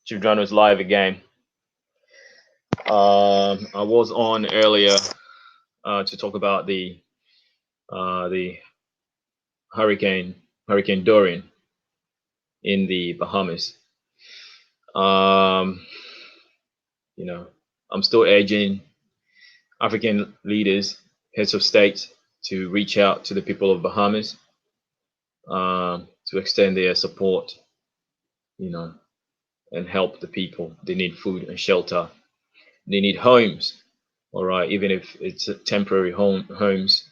Giordano is live again. I was on earlier to talk about the Hurricane Dorian in the Bahamas. Um, I'm still urging African leaders, heads of state, to reach out to the people of Bahamas to extend their support, and help the people. They need food and shelter. They need homes, all right, even if it's temporary homes.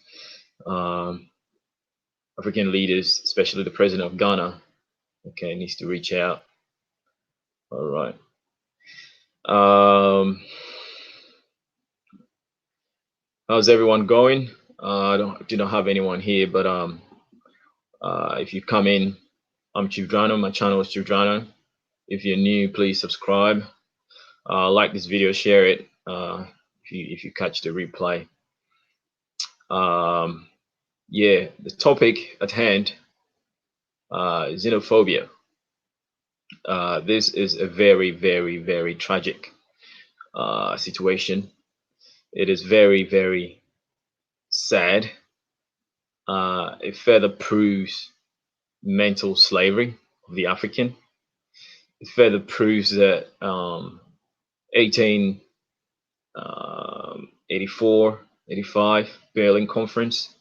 African leaders, especially the president of Ghana, okay, needs to reach out. All right. How's everyone going? I do not have anyone here, but if you come in, I'm Giordano. My channel is Giordano. If you're new, please subscribe. Like this video, share it if you catch the replay. Yeah, the topic at hand, xenophobia. This is a very, very, very tragic situation. It is very, very sad. It further proves mental slavery of the African. It further proves that 1884, 85 Berlin Conference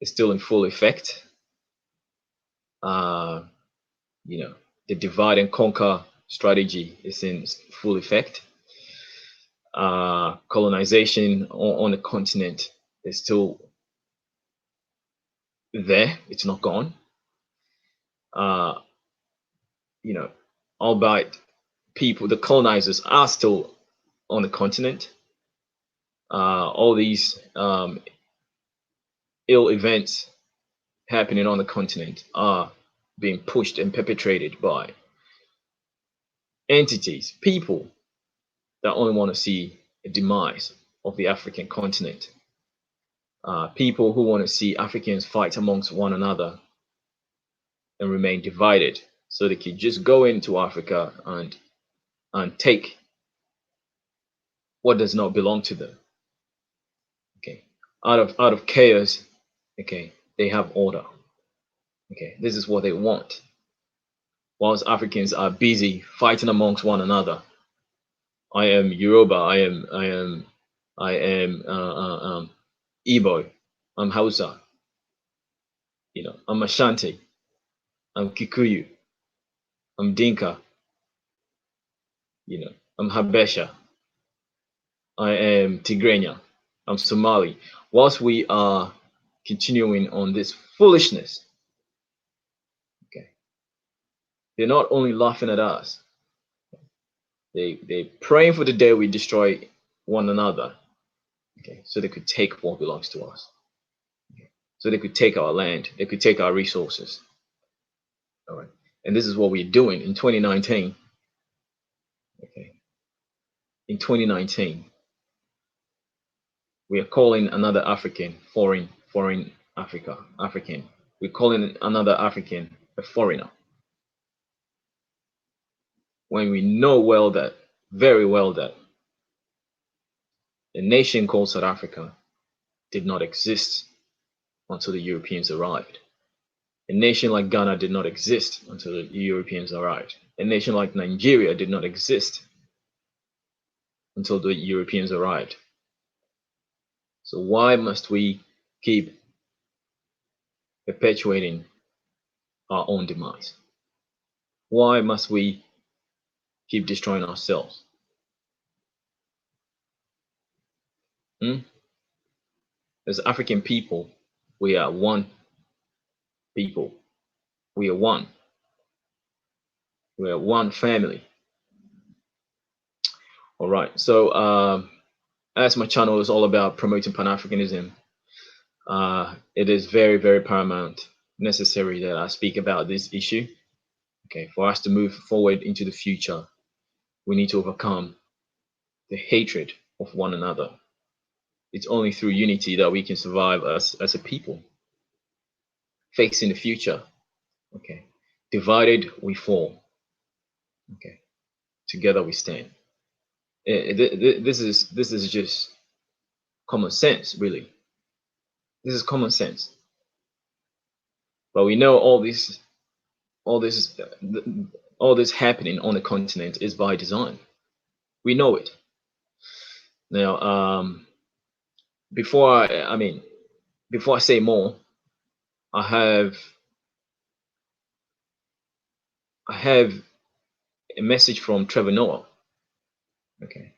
is still in full effect. The divide and conquer strategy is in full effect. Colonization on the continent is still there. It's not gone. Albeit people, the colonizers are still on the continent. All these ill events happening on the continent are being pushed and perpetrated by entities, people that only want to see a demise of the African continent. People who want to see Africans fight amongst one another and remain divided, so they can just go into Africa and take what does not belong to them. Okay, out of chaos, okay, they have order. Okay, this is what they want. Whilst Africans are busy fighting amongst one another. I am Yoruba. I am Igbo. I'm Hausa. I'm Ashanti. I'm Kikuyu. I'm Dinka. I'm Habesha. I am Tigrenya. I'm Somali. Whilst we are continuing on this foolishness, okay, they're not only laughing at us, they're praying for the day we destroy one another, okay, so they could take what belongs to us. Okay. So they could take our land, they could take our resources. All right. And this is what we're doing in 2019. Okay. In 2019, we are calling another African foreign African. We're calling another African a foreigner. When we know very well that a nation called South Africa did not exist until the Europeans arrived. A nation like Ghana did not exist until the Europeans arrived. A nation like Nigeria did not exist until the Europeans arrived. So why must we keep perpetuating our own demise? Why must we keep destroying ourselves? As African people, we are one people. We are one. We are one family. All right. So as my channel is all about promoting Pan-Africanism, it is very, very paramount, necessary that I speak about this issue. Okay, for us to move forward into the future, we need to overcome the hatred of one another. It's only through unity that we can survive as a people. Facing the future, okay, divided we fall. Okay, together we stand. This is just common sense, really. This is common sense. But we know all this, all this happening on the continent is by design. We know it. Now, before before I say more, I have I have a message from Trevor Noah. Okay.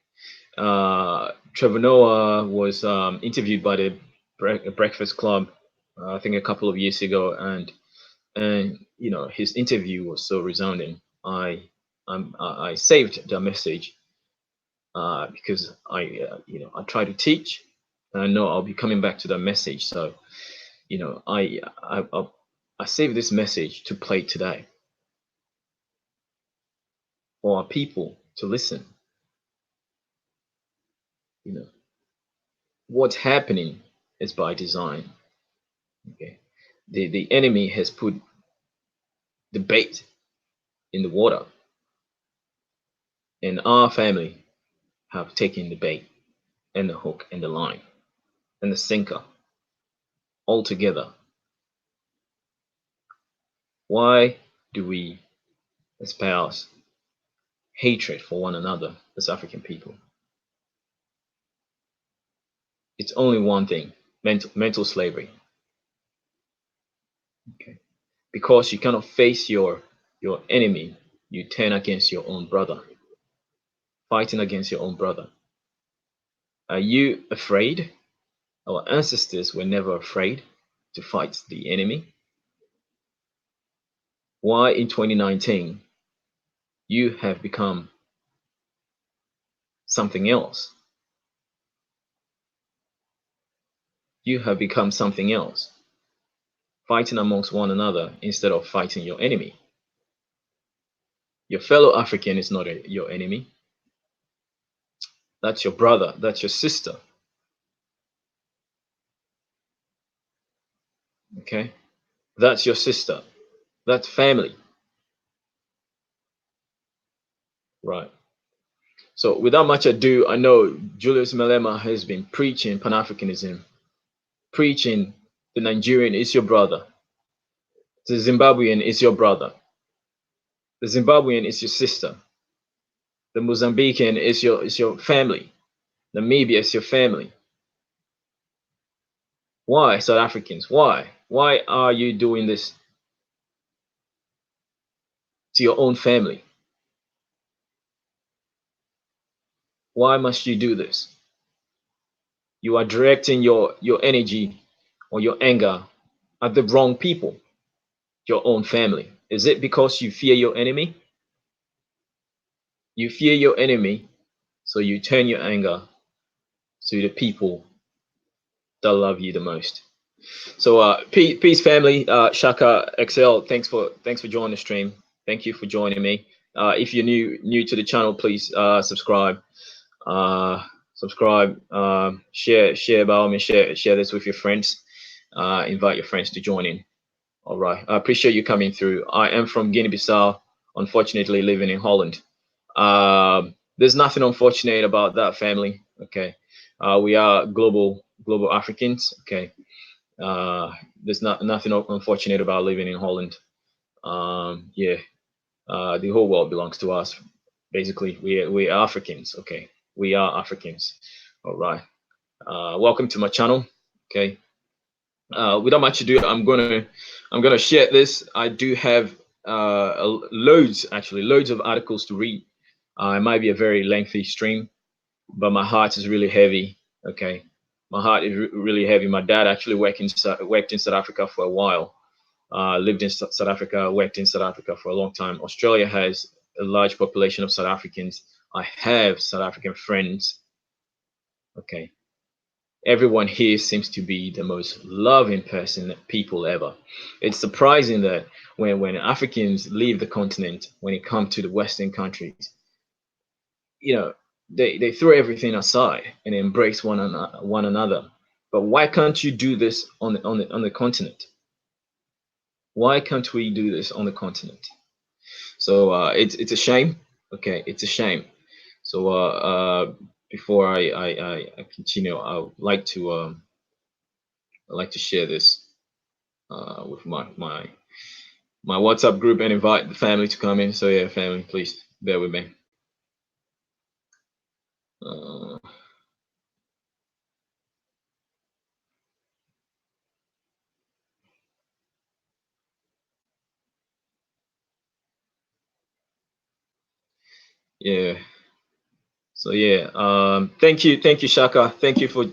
Trevor Noah was interviewed by the Breakfast Club, I think a couple of years ago, and you know his interview was so resounding. I saved the message because you know I try to teach, and I know I'll be coming back to that message. So you know I saved this message to play today for our people to listen. You know what's happening is by design. Okay, the enemy has put the bait in the water, and our family have taken the bait and the hook and the line and the sinker all together. Why do we espouse hatred for one another as African people? It's only one thing: mental slavery. Okay, because you cannot face your enemy, you turn against your own brother, fighting against your own brother. Are you afraid? Our ancestors were never afraid to fight the enemy. Why in 2019 you have become something else? You have become something else, fighting amongst one another instead of fighting your enemy. Your fellow African is not your enemy. That's your brother, that's your sister. Okay? That's your sister. That's family. Right. So without much ado, I know Julius Malema has been preaching Pan-Africanism, preaching the Nigerian is your brother, the Zimbabwean is your brother, the Zimbabwean is your sister, the Mozambican is your family, Namibia is your family. Why, South Africans? Why? Why are you doing this to your own family? Why must you do this? You are directing your energy or your anger at the wrong people, your own family. Is it because you fear your enemy? You fear your enemy, so you turn your anger to the people that love you the most. So peace family, Shaka XL, thanks for joining the stream. Thank you for joining me. If you're new to the channel, please subscribe. Subscribe, share by all means, share this with your friends. Invite your friends to join in. All right, I appreciate you coming through. I am from Guinea-Bissau, unfortunately living in Holland. There's nothing unfortunate about that family. Okay, we are global Africans. Okay, there's nothing unfortunate about living in Holland. Yeah, the whole world belongs to us. Basically, we are Africans. Okay, we are Africans. All right. Welcome to my channel. Okay. Without much ado, I'm gonna share this. I do have loads of articles to read. It might be a very lengthy stream, but my heart is really heavy. Okay, my heart is really heavy. My dad actually worked in South Africa for a while. Lived in South Africa, worked in South Africa for a long time. Australia has a large population of South Africans. I have South African friends. Okay, everyone here seems to be the most loving people ever. It's surprising that when Africans leave the continent, when it comes to the Western countries, you know, they throw everything aside and embrace one another. But why can't you do this on the continent? Why can't we do this on the continent? So it's a shame. Okay, it's a shame. So before I continue, I would like to share this with my WhatsApp group and invite the family to come in. So yeah, family, please bear with me. Uh, yeah. So yeah, thank you, Shaka. Thank you for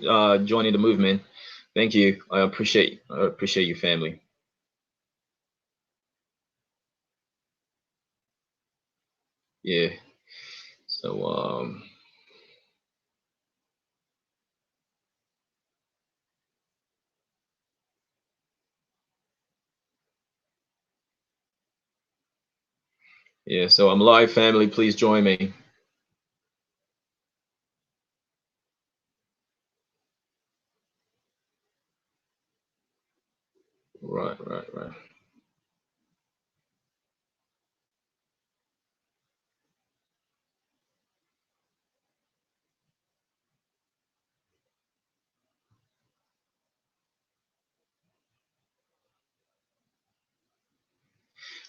joining the movement. Thank you. I appreciate you, family. Yeah. So yeah. So I'm live, family. Please join me. Right, right, right.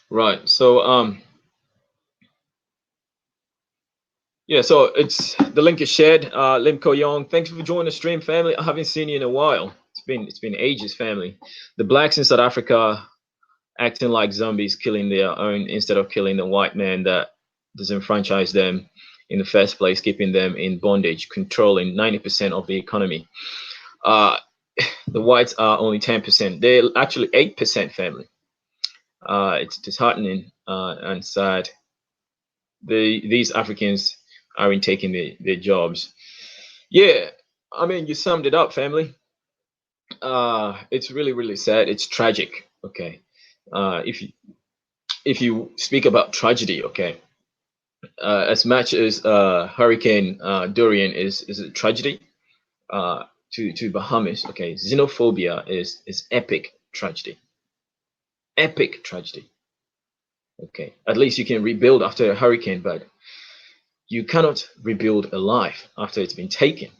Right. So yeah. So it's the link is shared. Limco Young, thanks for joining the stream, family. I haven't seen you in a while. It's been ages, family. The blacks in South Africa acting like zombies, killing their own instead of killing the white man that disenfranchised them in the first place, keeping them in bondage, controlling 90% of the economy. Uh, the whites are only 10%. They're actually 8% family. It's disheartening and sad. These Africans aren't taking their jobs. Yeah, I mean, you summed it up, family. It's really, really sad. It's tragic. Okay. If you speak about tragedy, okay, as much as Hurricane Dorian is a tragedy to Bahamas. Okay, xenophobia is epic tragedy. Epic tragedy. Okay, at least you can rebuild after a hurricane, but you cannot rebuild a life after it's been taken.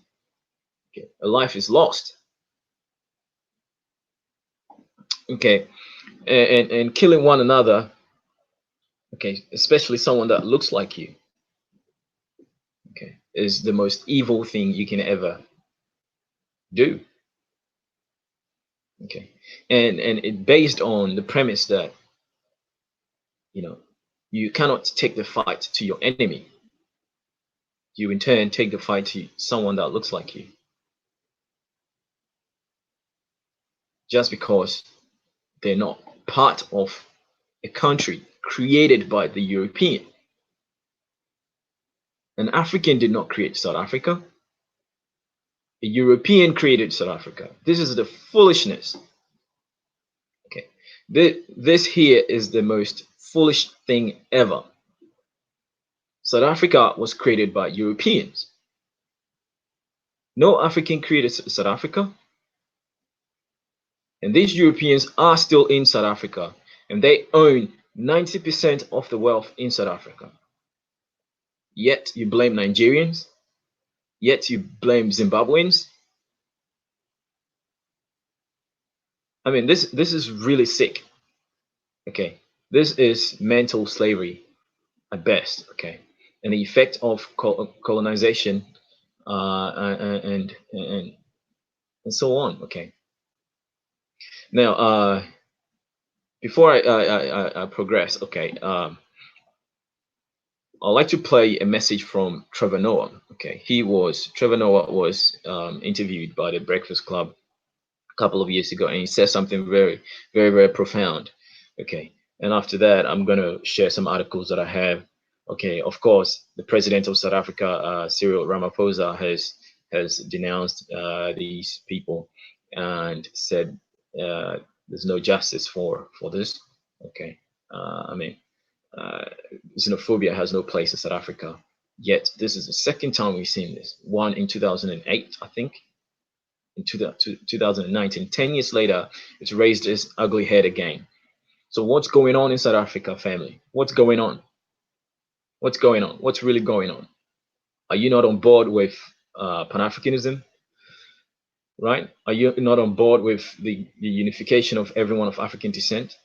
Okay, a life is lost. Okay, and killing one another. Okay, especially someone that looks like you. Okay, is the most evil thing you can ever do. Okay, and it based on the premise that you know you cannot take the fight to your enemy. You in turn take the fight to someone that looks like you, just because they're not part of a country created by the European. An African did not create South Africa. A European created South Africa. This is the foolishness. Okay, this here is the most foolish thing ever. South Africa was created by Europeans. No African created South Africa. And these Europeans are still in South Africa, and they own 90% of the wealth in South Africa. Yet you blame Nigerians, yet you blame Zimbabweans. I mean, this is really sick. Okay, this is mental slavery at best. Okay, and the effect of colonization and so on. Okay, now before I progress, okay, I'd like to play a message from Trevor Noah. Okay, Trevor Noah was interviewed by the Breakfast Club a couple of years ago, and he said something very, very, very profound. Okay, and after that, I'm gonna share some articles that I have. Okay, of course, the president of South Africa, Cyril Ramaphosa, has denounced these people and said there's no justice for this. Okay, I mean uh, xenophobia has no place in South Africa. Yet this is the second time we've seen this. One in 2008, I think, in 2019. 10 years later, it's raised its ugly head again. So what's going on in South Africa, family? What's going on? What's going on? What's really going on? Are you not on board with Pan-Africanism? Right? Are you not on board with the unification of everyone of African descent?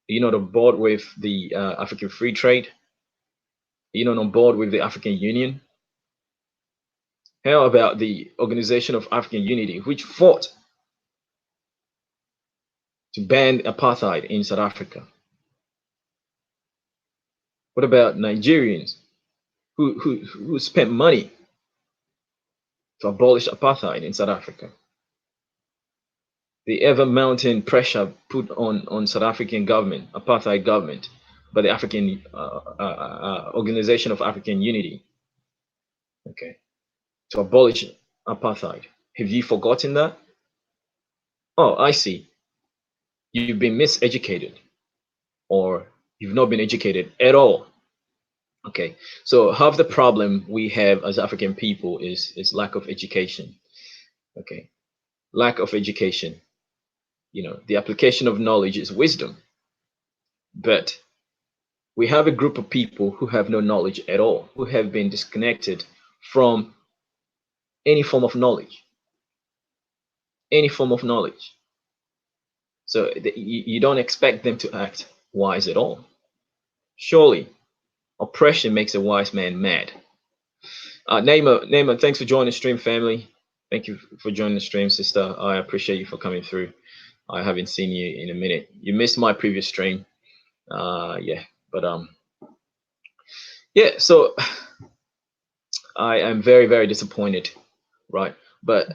Are you not on board with the African free trade? Are you not on board with the African Union? How about the Organization of African Unity, which fought to ban apartheid in South Africa? What about Nigerians who spent money to abolish apartheid in South Africa? The ever-mounting pressure put on South African government, apartheid government, by the African Organization of African Unity, okay, to abolish apartheid. Have you forgotten that? Oh, I see. You've been miseducated, or you've not been educated at all. Okay, so half the problem we have as African people is lack of education. Okay, lack of education. You know, the application of knowledge is wisdom, but we have a group of people who have no knowledge at all, who have been disconnected from any form of knowledge, any form of knowledge. So you don't expect them to act wise at all. Surely, oppression makes a wise man mad. Naima, thanks for joining the stream, family. Thank you for joining the stream, sister. I appreciate you for coming through. I haven't seen you in a minute. You missed my previous stream. Yeah, but yeah. So I am very, very disappointed, right? But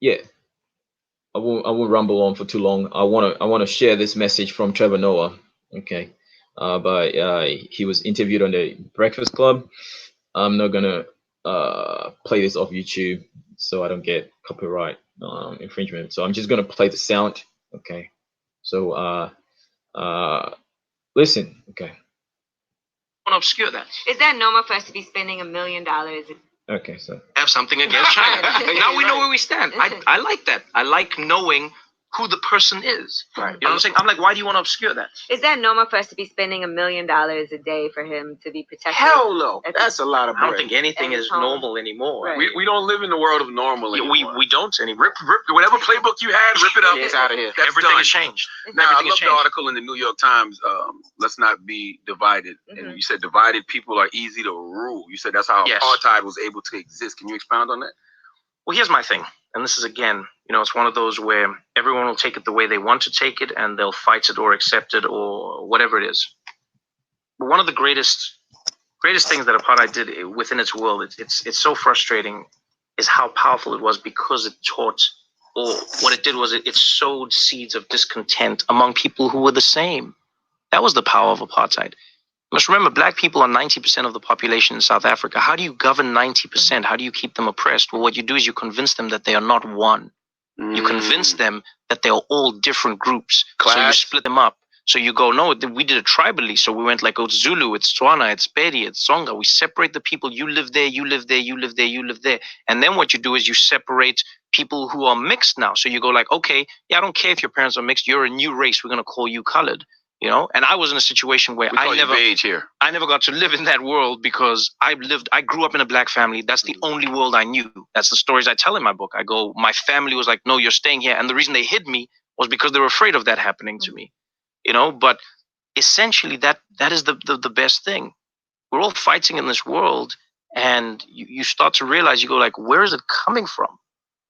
yeah, I won't ramble on for too long. I wanna share this message from Trevor Noah. Okay, he was interviewed on the Breakfast Club. I'm not gonna play this off YouTube so I don't get copyright infringement. So I'm just gonna play the sound. Okay, so listen. Okay. I want to obscure that. Is that normal for us to be spending $1 million? Okay, so have something against China. Now we know where we stand. I like that. I like knowing who the person is. Right. You know what I'm saying? I'm like, why do you want to obscure that? Is that normal for us to be spending $1 million a day for him to be protected? Hell no. That's a lot of bread. I don't think anything is normal anymore. Right. We don't live in the world of normal anymore. We don't anymore. Rip whatever playbook you had, rip it up. It's out of here. Everything has changed. Now, I love the article in the New York Times, let's not be divided. Mm-hmm. And you said divided people are easy to rule. You said that's how apartheid was able to exist. Can you expound on that? Well, here's my thing. And this is, again, it's one of those where everyone will take it the way they want to take it, and they'll fight it or accept it or whatever it is. But one of the greatest things that apartheid did within its world, it's so frustrating, is how powerful it was, because it taught, or what it did was it sowed seeds of discontent among people who were the same. That was the power of apartheid. You must remember, black people are 90% of the population in South Africa. How do you govern 90%? How do you keep them oppressed? Well, what you do is you convince them that they are not one. You convince them that they are all different groups. Class. So you split them up. So you go, no, we did it tribally. So we went like, oh, it's Zulu, it's Tswana, it's Pedi, it's Tsonga. We separate the people. You live there, you live there, you live there, you live there. And then what you do is you separate people who are mixed now. So you go like, okay, yeah, I don't care if your parents are mixed. You're a new race. We're going to call you colored. And I was in a situation where I never got to live in that world, because I grew up in a black family. That's the only world I knew. That's the stories I tell in my book. I go, my family was like, no, you're staying here. And the reason they hid me was because they were afraid of that happening to me, but essentially that is the best thing. We're all fighting in this world, and you start to realize, you go like, where is it coming from?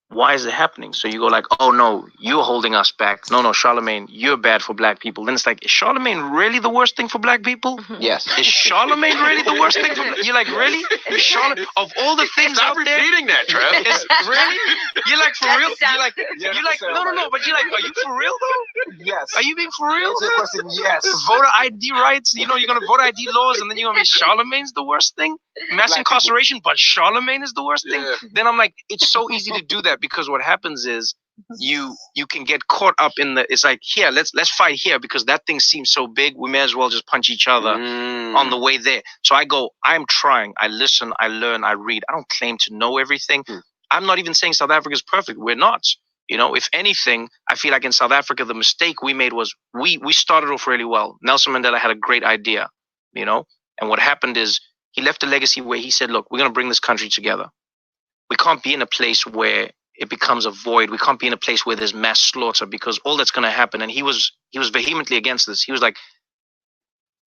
Why is it happening? So you go like, oh no, you're holding us back. No, Charlemagne, you're bad for black people. Then it's like, is Charlemagne really the worst thing for black people? Yes. Is Charlemagne really the worst thing for You're like, really? Of all the things out there? Stop repeating that, Trev. Really? You're like, for real? You're like, no, but you're like, are you for real though? Yes. Are you being for real? That's a question, yes. Voter ID rights, you're going to voter ID laws, and then you're going to be Charlemagne's the worst thing? Mass incarceration, but Charlemagne is the worst thing? Then I'm like, it's so easy to do that, because what happens is you can get caught up in it's like, here, let's fight here, because that thing seems so big, we may as well just punch each other on the way there. So I go, I'm trying, I listen, I learn, I read. I don't claim to know everything. I'm not even saying South Africa is perfect. We're not. If anything, I feel like in South Africa, the mistake we made was we started off really well. Nelson Mandela had a great idea, And what happened is he left a legacy where he said, look, we're going to bring this country together. We can't be in a place where it becomes a void. We can't be in a place where there's mass slaughter, because all that's going to happen. And he was vehemently against this. He was like,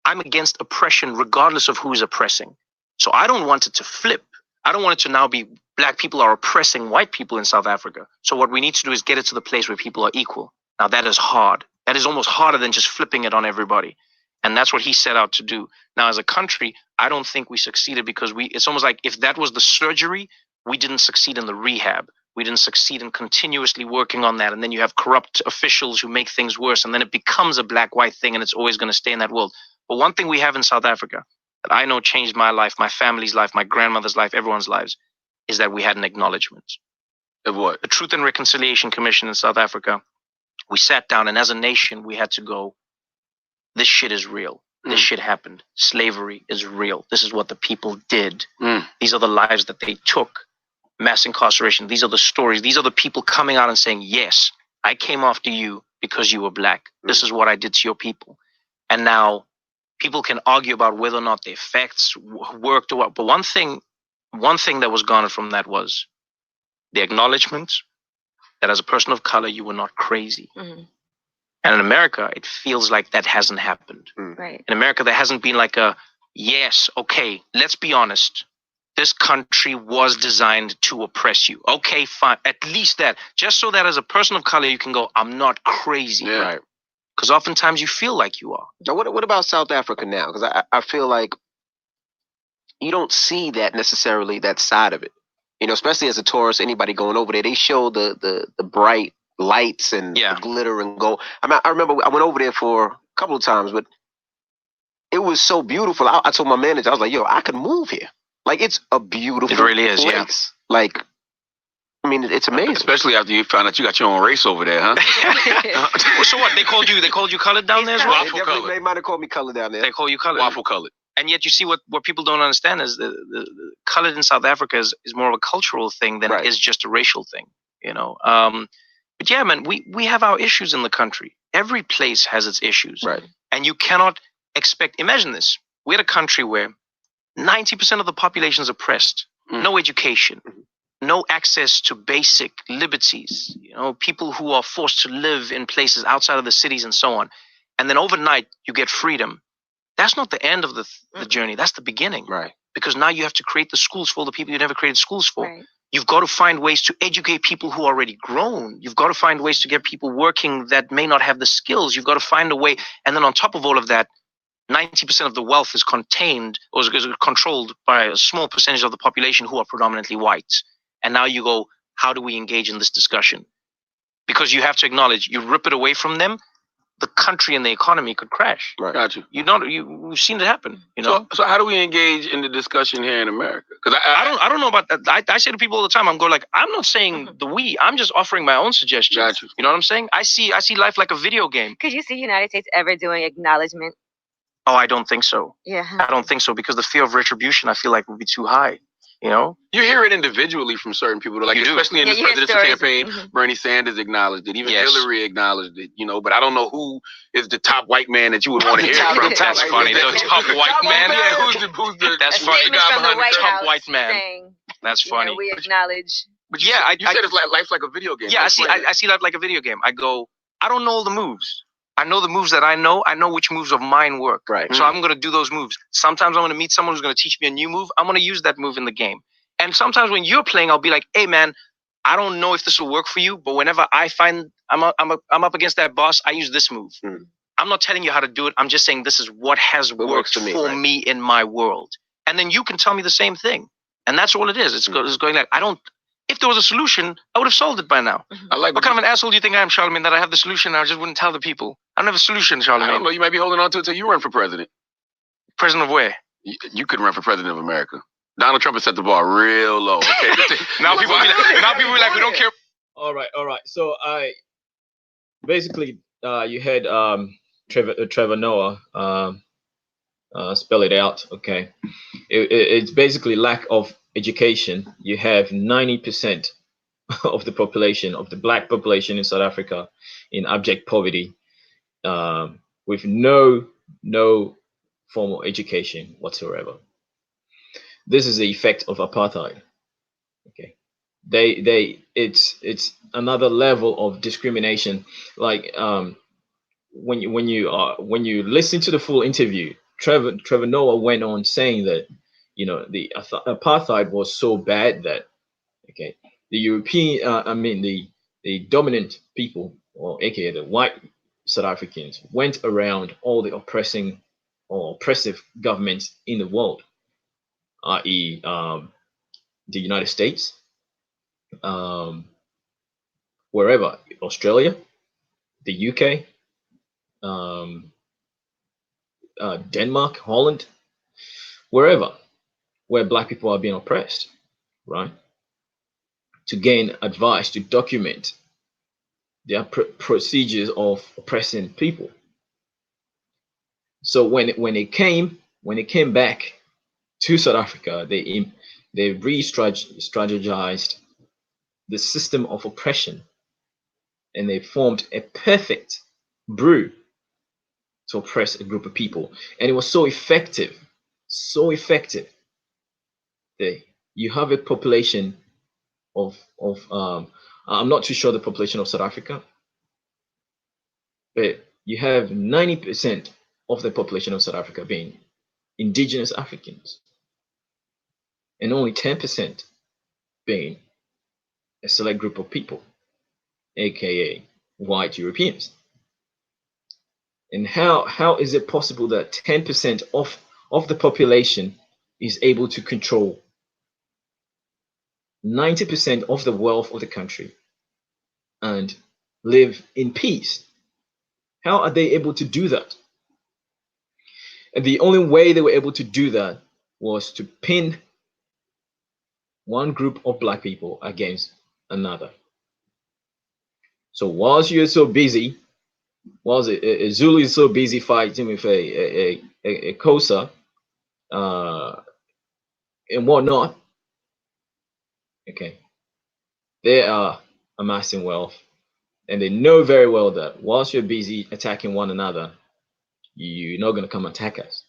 I'm against oppression regardless of who's oppressing. So I don't want it to flip. I don't want it to now be black people are oppressing white people in South Africa. So what we need to do is get it to the place where people are equal. Now that is hard. That is almost harder than just flipping it on everybody. And that's what he set out to do. Now, as a country, I don't think we succeeded, because it's almost like if that was the surgery, we didn't succeed in the rehab. We didn't succeed in continuously working on that. And then you have corrupt officials who make things worse. And then it becomes a black-white thing, and it's always going to stay in that world. But one thing we have in South Africa that I know changed my life, my family's life, my grandmother's life, everyone's lives, is that we had an acknowledgement. Of what? The Truth and Reconciliation Commission in South Africa. We sat down, and as a nation, we had to go, this shit is real. This shit happened. Slavery is real. This is what the people did. These are the lives that they took. Mass incarceration. These are the stories. These are the people coming out and saying, yes, I came after you because you were black. This is what I did to your people. And now people can argue about whether or not the facts worked or what. But one thing that was garnered from that was the acknowledgement that as a person of color, you were not crazy. And in America, it feels like that hasn't happened. Right. In America, there hasn't been like a, yes, okay, let's be honest. This country was designed to oppress you. Okay, fine. At least that. Just so that as a person of color, you can go, I'm not crazy. Yeah. Right. Because oftentimes you feel like you are. Now, what about South Africa now? Because I feel like you don't see that necessarily, that side of it. You know, especially as a tourist, anybody going over there, they show the bright lights and the glitter and gold. I remember I went over there for a couple of times, but it was so beautiful. I told my manager, I was like, yo, I could move here. Like, it's a beautiful It really is, place. Yeah. Like, I mean, it's amazing. Especially after you found out you got your own race over there, huh? So what? They called you colored down there as well? Waffle colored. They might have called me colored down there. They call you colored. Waffle colored. And yet you see what people don't understand is the colored in South Africa is more of a cultural thing than it is just a racial thing, you know. But yeah, man, we have our issues in the country. Every place has its issues. Right. And you cannot expect, imagine this. We're a country where 90% of the population is oppressed. No education, no access to basic liberties. You know, people who are forced to live in places outside of the cities and so on. And then overnight you get freedom. That's not the end of the journey. That's the beginning. Right. Because now you have to create the schools for the people you never created schools for. Right. You've got to find ways to educate people who are already grown. You've got to find ways to get people working that may not have the skills. You've got to find a way. And then on top of all of that, 90% of the wealth is contained or is controlled by a small percentage of the population who are predominantly whites. And now you go, how do we engage in this discussion? Because you have to acknowledge, you rip it away from them, the country and the economy could crash. Right. Got you. We've seen it happen. You know. So how do we engage in the discussion here in America? Because I don't know about that. I say to people all the time, I'm not saying I'm just offering my own suggestions. Got you. You know what I'm saying? I see life like a video game. Could you see United States ever doing acknowledgement? Oh, I don't think so. Yeah. I don't think so, because the fear of retribution, I feel like, would be too high. You know, you hear it individually from certain people, like especially in this presidential campaign. Bernie Sanders acknowledged it, even Hillary acknowledged it. You know, but I don't know who is the top white man that you would want to hear from. That's funny. The top white man. Yeah, who's the? That's funny. The guy behind the top white man. Saying, that's funny. You know, we acknowledge. But you said it's like life's like a video game. Yeah, I see life like a video game. I go, I don't know all the moves. I know the moves that I know. I know which moves of mine work. Right. So I'm going to do those moves. Sometimes I'm going to meet someone who's going to teach me a new move. I'm going to use that move in the game. And sometimes when you're playing, I'll be like, hey, man, I don't know if this will work for you, but whenever I find I'm up against that boss, I use this move. I'm not telling you how to do it. I'm just saying this is what has worked for me in my world. And then you can tell me the same thing. And that's all it is. It's going like, if there was a solution, I would have solved it by now. What kind of an asshole do you think I am, Charlemagne, that I have the solution and I just wouldn't tell the people? I don't have a solution, Charlemagne. I don't know. You might be holding on to it until you run for president. President of where? You could run for president of America. Donald Trump has set the bar real low. Okay. now people be like, we don't care. All right. So basically, you had Trevor Noah spell it out. Okay, it's basically lack of education. You have 90% of the population, of the black population in South Africa, in abject poverty, with no formal education whatsoever. This is the effect of apartheid. Okay, it's another level of discrimination. Like when you listen to the full interview, Trevor Noah went on saying that the apartheid was so bad that the European the dominant people, or aka the white South Africans, went around all the oppressive governments in the world, i.e. The United States, wherever, Australia, the UK, Denmark, Holland, wherever, where black people are being oppressed, right? To gain advice, to document their procedures of oppressing people. So when it came back to South Africa, they re-strategized the system of oppression, and they formed a perfect brew to oppress a group of people. And it was so effective that you have a population of I'm not too sure the population of South Africa, but you have 90% of the population of South Africa being indigenous Africans, and only 10% being a select group of people, aka white Europeans. And how is it possible that 10% of the population is able to control 90% of the wealth of the country and live in peace? How are they able to do that? And the only way they were able to do that was to pin one group of black people against another. So whilst you're so busy, whilst a Zulu is so busy fighting with a Xhosa and whatnot, okay, they are amassing wealth, and they know very well that whilst you're busy attacking one another, you're not going to come attack us.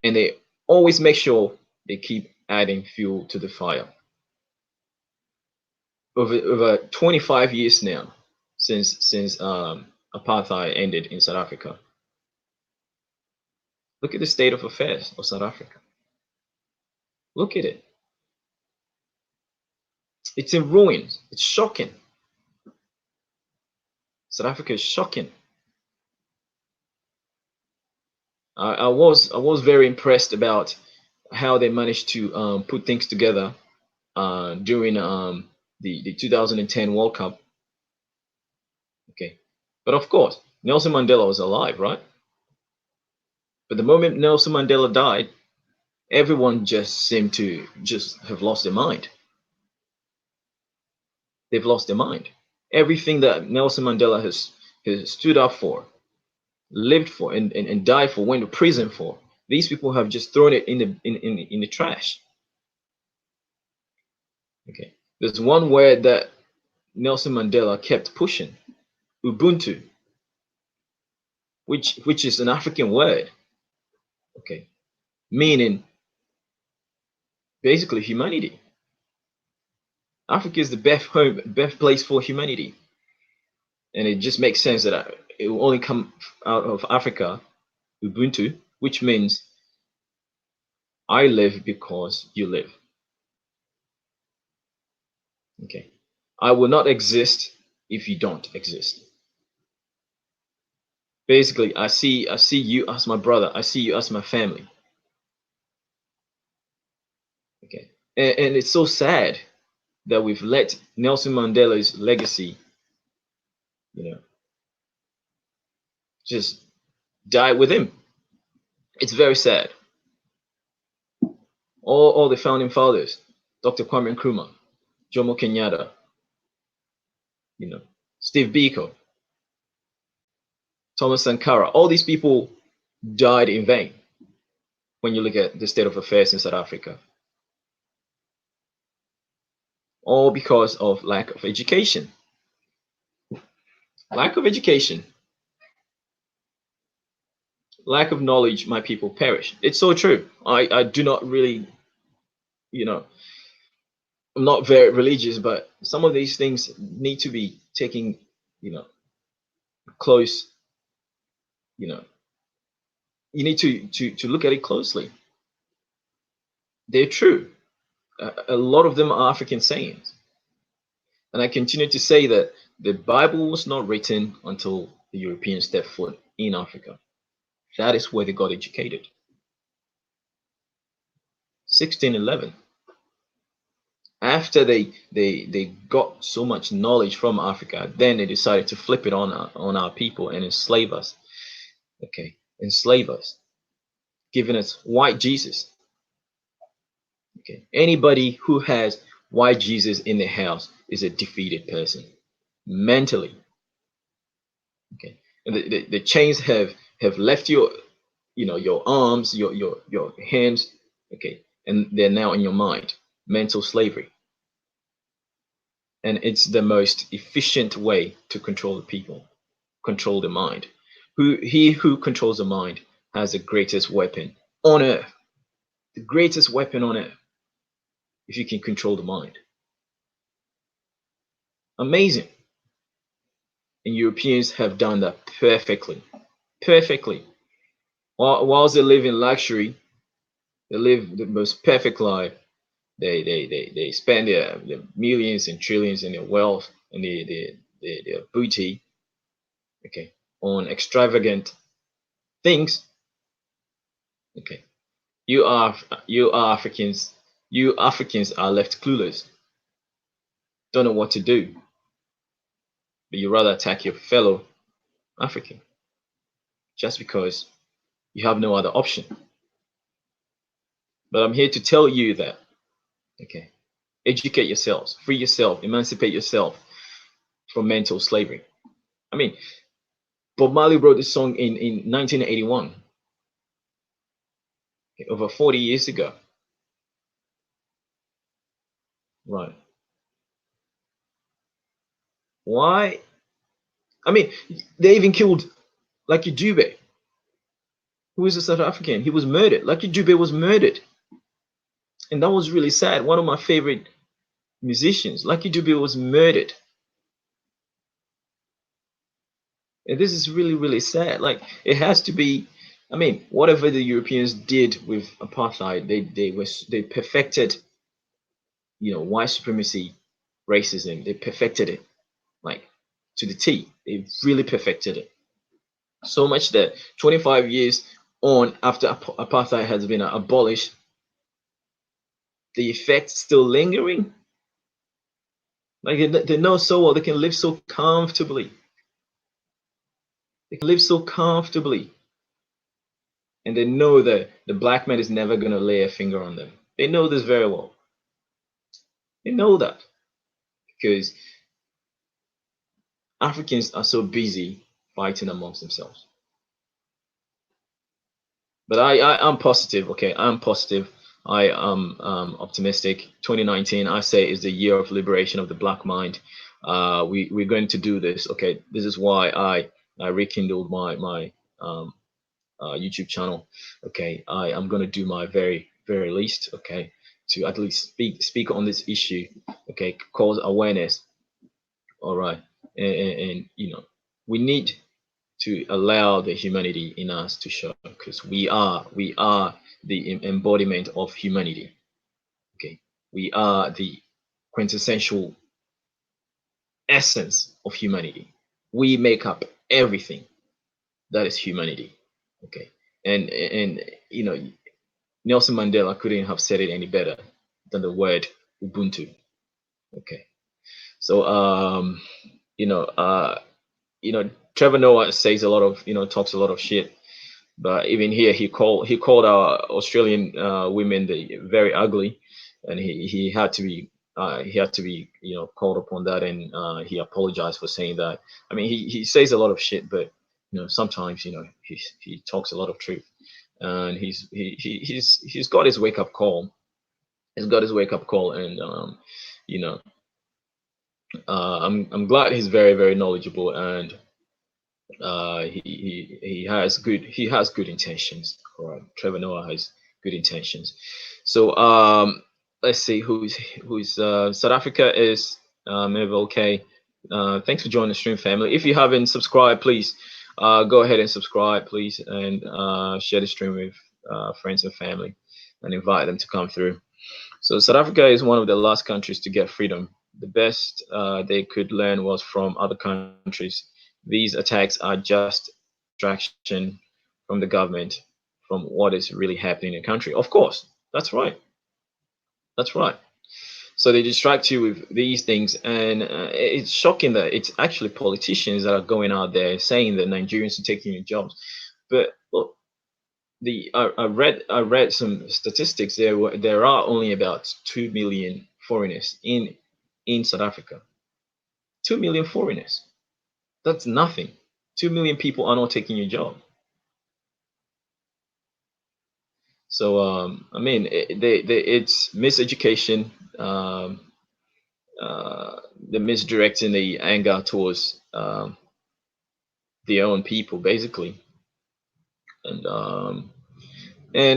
And they always make sure they keep adding fuel to the fire. Over 25 years now since apartheid ended in South Africa. Look at the state of affairs of South Africa. Look at it. It's in ruins. It's shocking. South Africa is shocking. I was very impressed about how they managed to put things together during the 2010 World Cup. Okay, but of course Nelson Mandela was alive, right? But the moment Nelson Mandela died, everyone just seemed to just have lost their mind. They've lost their mind. Everything that Nelson Mandela has stood up for, lived for, and died for, went to prison for, these people have just thrown it in the trash. Okay, there's one word that Nelson Mandela kept pushing: Ubuntu, which is an African word. Okay, meaning basically humanity. Africa is the best place for humanity, and it just makes sense that it will only come out of Africa, Ubuntu, which means I live because you live. Okay, I will not exist if you don't exist. Basically, I see you as my brother. I see you as my family. Okay, and it's so sad that we've let Nelson Mandela's legacy, just die with him. It's very sad. All the founding fathers, Dr. Kwame Nkrumah, Jomo Kenyatta, Steve Biko, Thomas Sankara, all these people died in vain when you look at the state of affairs in South Africa. All because of lack of education. Lack of education. lack of knowledge, my people perish. It's so true. I do not really, you know, I'm not very religious, but some of these things need to be taken, you know, close, you know, you need to look at it closely. They're true. A lot of them are African sayings. And I continue to say that the Bible was not written until the Europeans stepped foot in Africa. That is where they got educated. 1611. After they got so much knowledge from Africa, then they decided to flip it on our people and enslave us. Okay, enslave us, giving us white Jesus. Okay, anybody who has white Jesus in the house is a defeated person mentally. Okay, and the chains have left your, you know, your arms, your hands. Okay, and they're now in your mind. Mental slavery. And it's the most efficient way to control the people, control the mind. He who controls the mind has the greatest weapon on earth. The greatest weapon on earth. If you can control the mind. Amazing. And Europeans have done that perfectly. Perfectly. Whilst they live in luxury, they live the most perfect life. They spend their millions and trillions in their wealth and their booty, okay, on extravagant things. Okay, you Africans are left clueless, don't know what to do, but you rather attack your fellow African just because you have no other option. But I'm here to tell you that, okay, educate yourselves, free yourself, emancipate yourself from mental slavery. I mean, Bob Marley wrote this song in 1981, okay, over 40 years ago. Right. Why? I mean, they even killed Lucky Dube, who is a South African. He was murdered. Lucky Dube was murdered. And that was really sad. One of my favorite musicians, Lucky Dube, was murdered. And this is really, really sad. Like, it has to be, I mean, whatever the Europeans did with apartheid, they perfected, you know, white supremacy, racism. They perfected it, like, to the T. They really perfected it. So much that 25 years on after apartheid has been abolished, the effects still lingering. Like, they know so well, they can live so comfortably. They can live so comfortably. And they know that the black man is never going to lay a finger on them. They know this very well. They know that because Africans are so busy fighting amongst themselves. But I'm positive, okay? I'm positive. I am optimistic. 2019, I say, is the year of liberation of the black mind. We're going to do this, okay? This is why I rekindled my YouTube channel, okay? I am going to do my very, very least, okay, to at least speak on this issue, okay, cause awareness, all right? And you know, we need to allow the humanity in us to show, because we are the embodiment of humanity. Okay, we are the quintessential essence of humanity. We make up everything that is humanity. Okay, and you know, Nelson Mandela couldn't have said it any better than the word Ubuntu. Okay, so you know, Trevor Noah says a lot of, you know, talks a lot of shit, but even here he called our Australian women very ugly, and he had to be you know, called upon that, and he apologized for saying that. I mean, he says a lot of shit, but you know, sometimes, you know, he talks a lot of truth, and he's got his wake up call. He's got his wake up call, and you know, I'm glad he's very, very knowledgeable, and He has good intentions. All right, Trevor Noah has good intentions. So let's see who's South Africa is maybe okay. Thanks for joining the stream, family. If you haven't subscribed, please go ahead and subscribe, please, and share the stream with friends and family, and invite them to come through. So South Africa is one of the last countries to get freedom. The best they could learn was from other countries. These attacks are just distraction from the government, from what is really happening in the country. Of course, that's right. That's right. So they distract you with these things, and it's shocking that it's actually politicians that are going out there saying that Nigerians are taking your jobs. But look, I read some statistics. There are only about 2 million foreigners in South Africa. 2 million foreigners. That's nothing. 2 million people are not taking your job. So I mean, it's miseducation. They're misdirecting the anger towards their own people, basically. And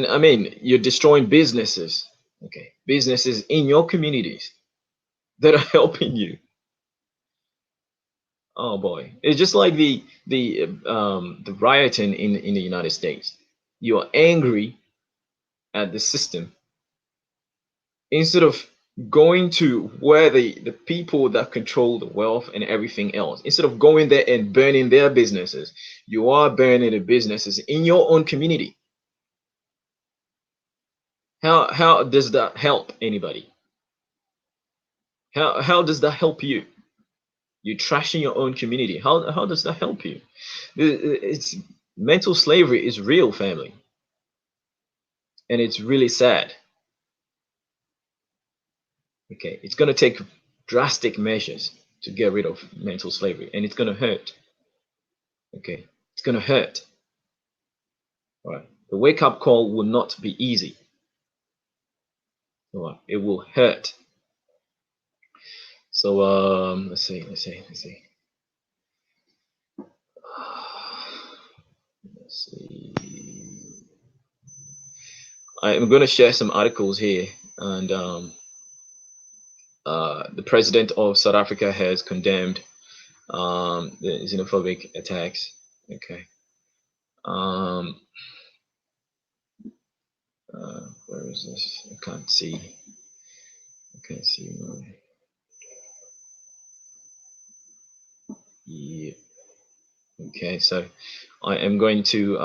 I mean, you're destroying businesses. Okay, businesses in your communities that are helping you. Oh boy, it's just like the rioting in the United States. You are angry at the system instead of going to where the people that control the wealth and everything else. Instead of going there and burning their businesses, you are burning the businesses in your own community. How does that help anybody? How does that help you? You're trashing your own community. How does that help you? It's mental slavery is real, family, and it's really sad. Okay, it's going to take drastic measures to get rid of mental slavery, and it's going to hurt. Okay, it's going to hurt. All right, the wake up call will not be easy. All right, it will hurt. So let's see. Let's see. I'm going to share some articles here, and the president of South Africa has condemned the xenophobic attacks. Okay. Where is this? I can't see. I can't see. Yeah. Okay, so I am going to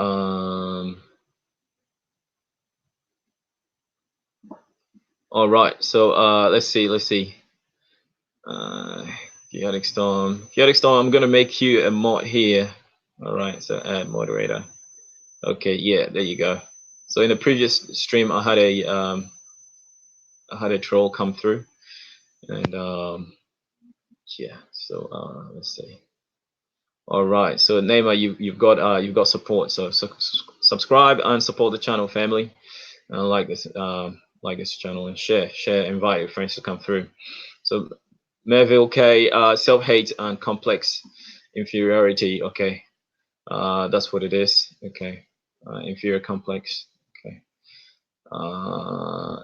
all right, so let's see. Chaotic Storm, I'm gonna make you a mod here. All right, so add moderator. Okay, yeah, there you go. So in the previous stream, I had a troll come through, and yeah. So let's see. All right, so Neymar, you've got support. So subscribe and support the channel, family, and like this channel, and share, invite your friends to come through. So Melville K, self-hate and complex inferiority. Okay, that's what it is. Okay, inferior complex. Okay,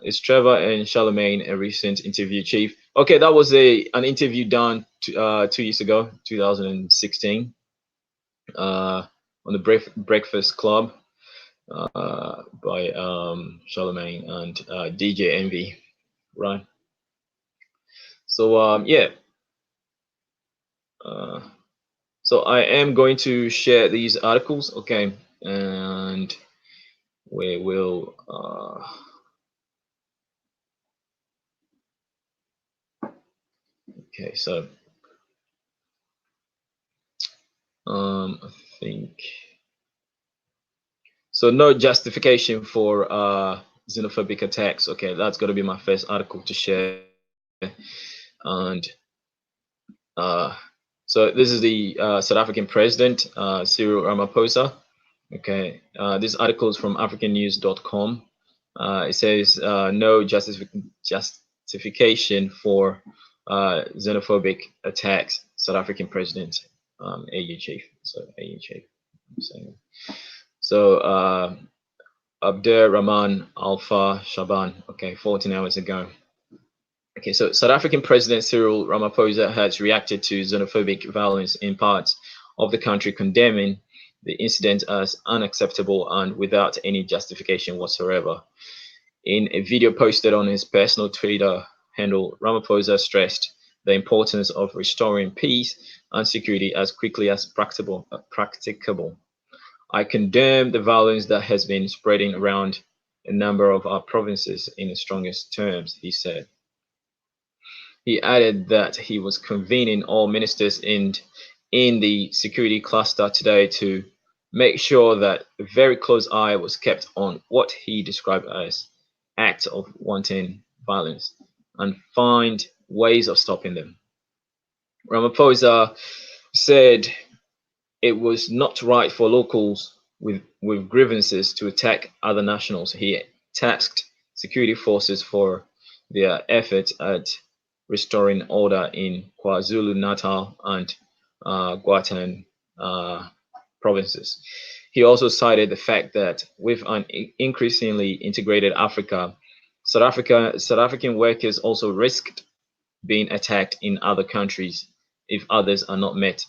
is Trevor and Charlemagne a recent interview, Chief? Okay, that was an interview done 2 years ago, 2016, on the Breakfast Club by Charlemagne and DJ Envy, right? So yeah. So I am going to share these articles, okay, and we will okay, so I think so. No justification for xenophobic attacks. Okay, that's going to be my first article to share, and so this is the South African president, Cyril Ramaphosa. Okay, this article is from africannews.com. It says no justification for xenophobic attacks, South African president. AU chief. So AU chief. So Abdur Rahman Alpha Shaban. Okay, 14 hours ago. Okay, so South African President Cyril Ramaphosa has reacted to xenophobic violence in parts of the country, condemning the incident as unacceptable and without any justification whatsoever. In a video posted on his personal Twitter handle, Ramaphosa stressed the importance of restoring peace and security as quickly as practicable. I condemn the violence that has been spreading around a number of our provinces in the strongest terms, he said. He added that he was convening all ministers in the security cluster today to make sure that a very close eye was kept on what he described as acts of wanton violence and find ways of stopping them. Ramaphosa said it was not right for locals with grievances to attack other nationals. He tasked security forces for their efforts at restoring order in KwaZulu-Natal and Gauteng provinces. He also cited the fact that with an increasingly integrated Africa, South African workers also risked being attacked in other countries if others are not met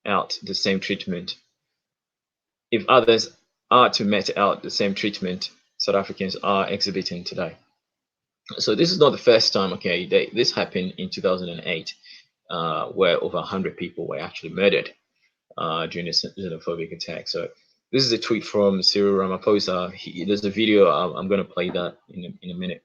out the same treatment. If others are to met out the same treatment South Africans are exhibiting today. So this is not the first time, okay, this happened in 2008, where over 100 people were actually murdered during a xenophobic attack. So this is a tweet from Cyril Ramaphosa. There's a video, I'm going to play that in a minute.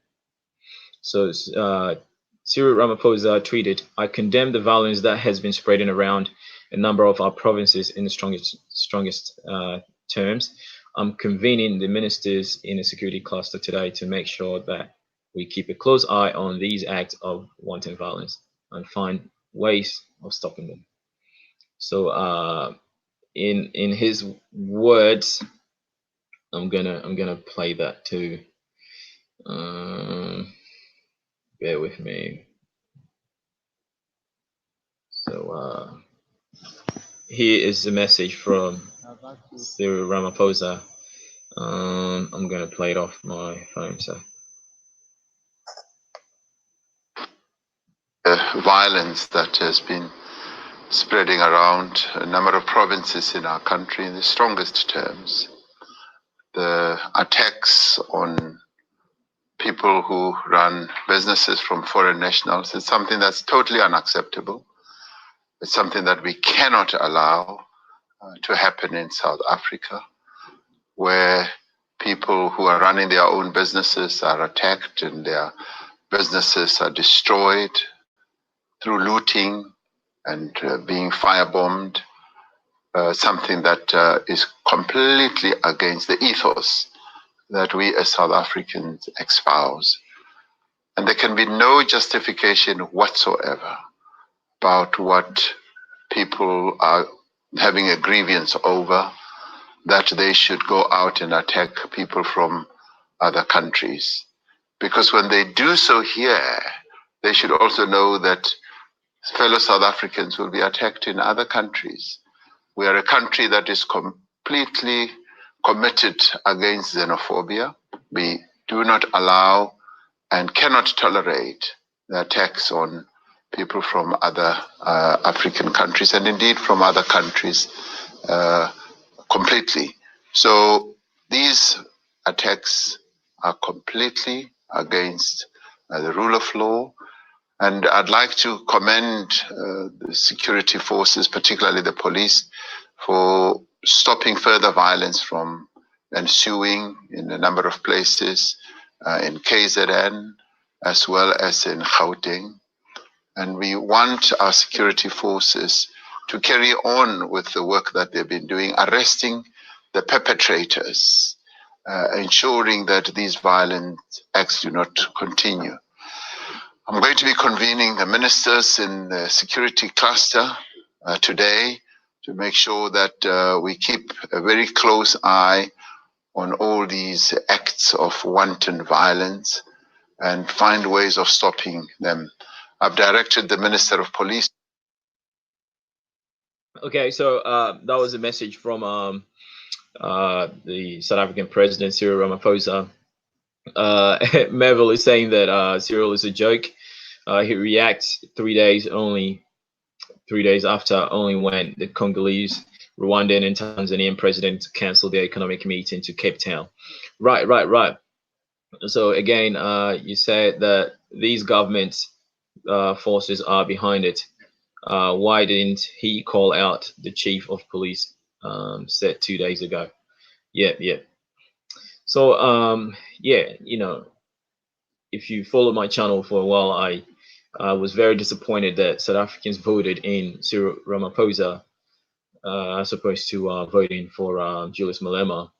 So Cyril Ramaphosa tweeted, "I condemn the violence that has been spreading around a number of our provinces in the strongest terms. I'm convening the ministers in a security cluster today to make sure that we keep a close eye on these acts of wanton violence and find ways of stopping them." So in his words, I'm gonna play that too. Bear with me. So here is the message from Cyril Ramaphosa. I'm gonna play it off my phone. So violence that has been spreading around a number of provinces in our country in the strongest terms. The attacks on people who run businesses from foreign nationals is something that's totally unacceptable. It's something that we cannot allow to happen in South Africa, where people who are running their own businesses are attacked and their businesses are destroyed through looting and being firebombed, something that is completely against the ethos that we as South Africans espouse. And there can be no justification whatsoever about what people are having a grievance over, that they should go out and attack people from other countries. Because when they do so here, they should also know that fellow South Africans will be attacked in other countries. We are a country that is completely committed against xenophobia. We do not allow and cannot tolerate the attacks on people from other African countries and indeed from other countries completely. So these attacks are completely against the rule of law. And I'd like to commend the security forces, particularly the police, for stopping further violence from ensuing in a number of places in KZN as well as in Gauteng. And we want our security forces to carry on with the work that they've been doing, arresting the perpetrators, ensuring that these violent acts do not continue. I'm going to be convening the ministers in the security cluster today to make sure that we keep a very close eye on all these acts of wanton violence and find ways of stopping them. I've directed the Minister of Police Okay, so that was a message from the South African president Cyril Ramaphosa. Melville is saying that Cyril is a joke. He reacts 3 days after, only when the Congolese, Rwandan, and Tanzanian presidents canceled their economic meeting to Cape Town. Right. So again, you said that these government forces are behind it. Why didn't he call out the chief of police? Said 2 days ago. Yeah. So yeah, if you follow my channel for a while, I was very disappointed that South Africans voted in Cyril Ramaphosa as opposed to voting for Julius Malema.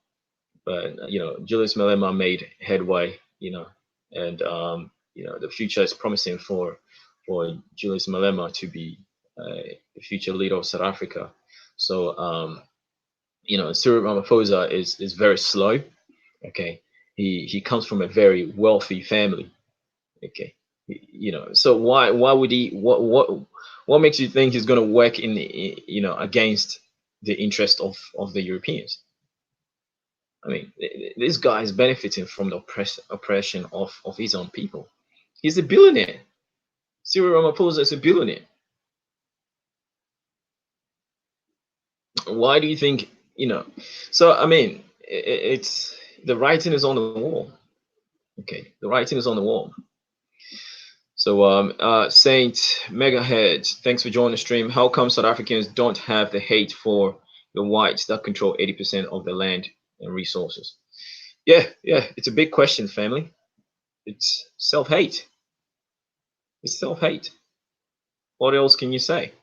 But Julius Malema made headway, and the future is promising for Julius Malema to be the future leader of South Africa. So Cyril Ramaphosa is very slow. Okay, he comes from a very wealthy family. Okay, so why would he? What makes you think he's going to work against the interest of the Europeans? I mean, this guy is benefiting from the oppression of his own people. He's a billionaire. Cyril Ramaphosa is a billionaire. Why do you think, So, I mean, it's the writing is on the wall. Okay, the writing is on the wall. So, Saint Megahead, thanks for joining the stream. How come South Africans don't have the hate for the whites that control 80% of the land and resources? Yeah, it's a big question, family. It's self-hate. It's self-hate. What else can you say?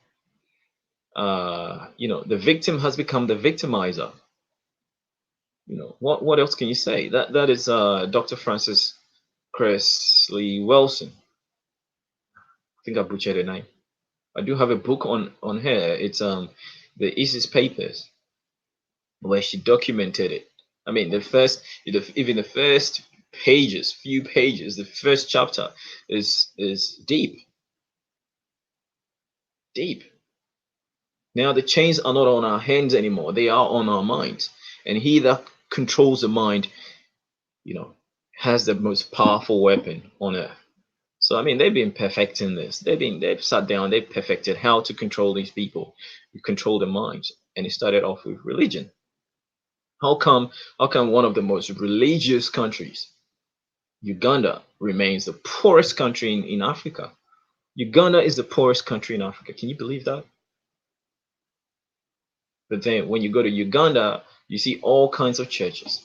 The victim has become the victimizer. What else can you say? That is Dr. Francis Cressley Wilson. I think I butchered her name. I do have a book on her. It's the ISIS Papers, where she documented it. I mean, even the first few pages, the first chapter is deep. Now the chains are not on our hands anymore; they are on our minds, and he that controls the mind, has the most powerful weapon on earth. So I mean, they've been perfecting this. They've sat down, they've perfected how to control these people, control their minds, and it started off with religion. How come one of the most religious countries, Uganda, remains the poorest country in Africa? Uganda is the poorest country in Africa. Can you believe that? But then when you go to Uganda, you see all kinds of churches.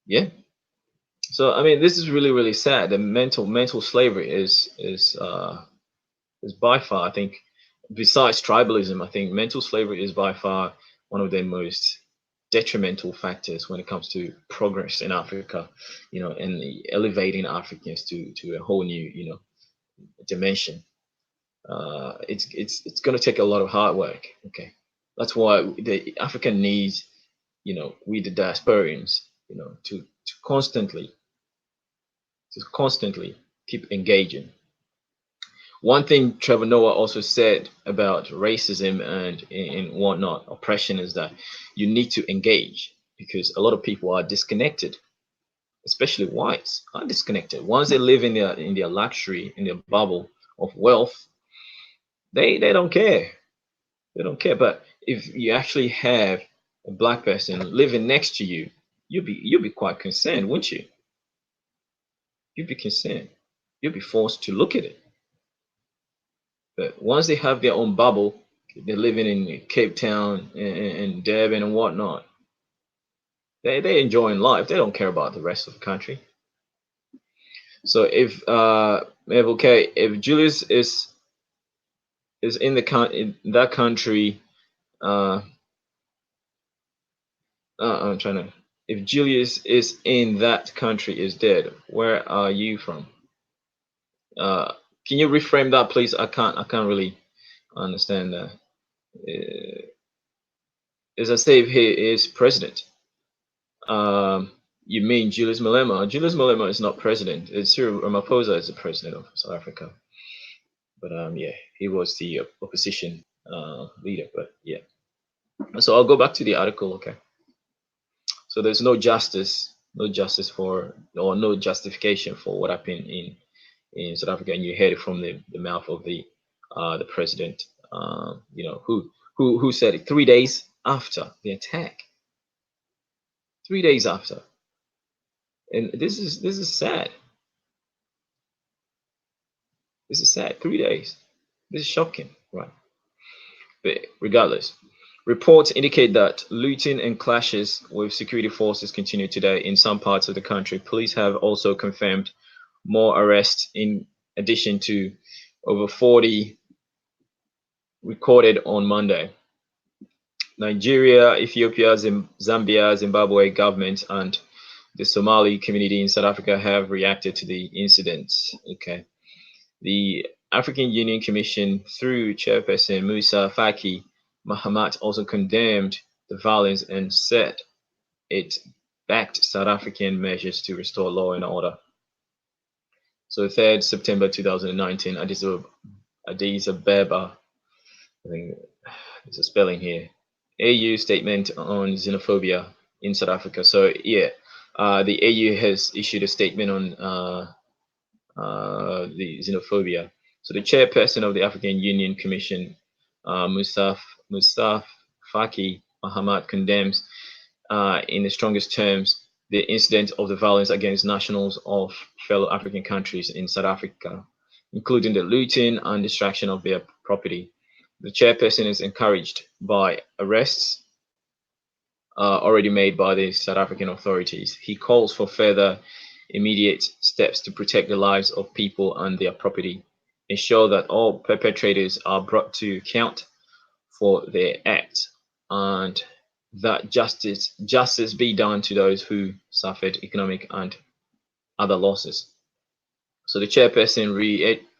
Yeah. So I mean, this is really, really sad. The mental slavery is by far, I think, besides tribalism, I think mental slavery is by far one of the most detrimental factors when it comes to progress in Africa, and elevating Africans to a whole new, dimension. It's going to take a lot of hard work. Okay, that's why the Africa needs, we the diasporians, to constantly keep engaging. One thing Trevor Noah also said about racism and whatnot, oppression, is that you need to engage, because a lot of people are disconnected, especially whites are disconnected. Once they live in their luxury, in their bubble of wealth, they don't care. They don't care. But if you actually have a black person living next to you, you'll be quite concerned, wouldn't you? You'd be concerned. You'll be forced to look at it. But once they have their own bubble, they're living in Cape Town and Durban and whatnot, they're enjoying life. They don't care about the rest of the country. So if Julius is in that country, I'm trying to. If Julius is in that country, is dead, where are you from? Can you reframe that, please? I can't really understand that. As I say, if he is president, you mean Julius Malema? Julius Malema is not president. It's Cyril Ramaphosa is the president of South Africa. But yeah, he was the opposition leader. But yeah, so I'll go back to the article. Okay, so there's no justice, for, or no justification for what happened in South Africa, and you heard it from the mouth of the president. You know, who said it 3 days after the attack. 3 days after, and this is sad. This is sad. 3 days. This is shocking, right? But regardless, reports indicate that looting and clashes with security forces continue today in some parts of the country. Police have also confirmed more arrests in addition to over 40 recorded on Monday. Nigeria, Ethiopia, Zambia, Zimbabwe government and the Somali community in South Africa have reacted to the incidents. Okay. The African Union Commission, through Chairperson Musa Faki Mahamat, also condemned the violence and said it backed South African measures to restore law and order. So 3rd September 2019, Addis Ababa, I think there's a spelling here, AU statement on xenophobia in South Africa. So yeah, the AU has issued a statement on the xenophobia. So the chairperson of the African Union Commission, Mustaf Faki Mahamat, condemns in the strongest terms the incident of the violence against nationals of fellow African countries in South Africa, including the looting and destruction of their property. The chairperson is encouraged by arrests already made by the South African authorities. He calls for further immediate steps to protect the lives of people and their property, ensure that all perpetrators are brought to account for their acts, and that justice be done to those who suffered economic and other losses. So the chairperson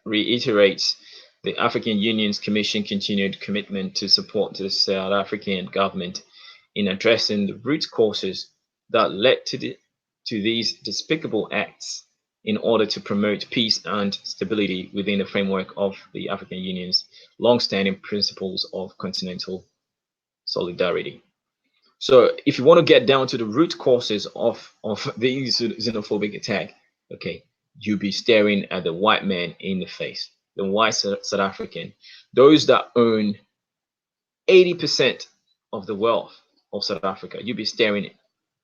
reiterates the African Union's Commission continued commitment to support the South African government in addressing the root causes that led to these despicable acts in order to promote peace and stability within the framework of the African Union's long-standing principles of continental solidarity. So if you want to get down to the root causes of the xenophobic attack, okay, you'll be staring at the white man in the face, the white South African, those that own 80% of the wealth of South Africa. You'll be staring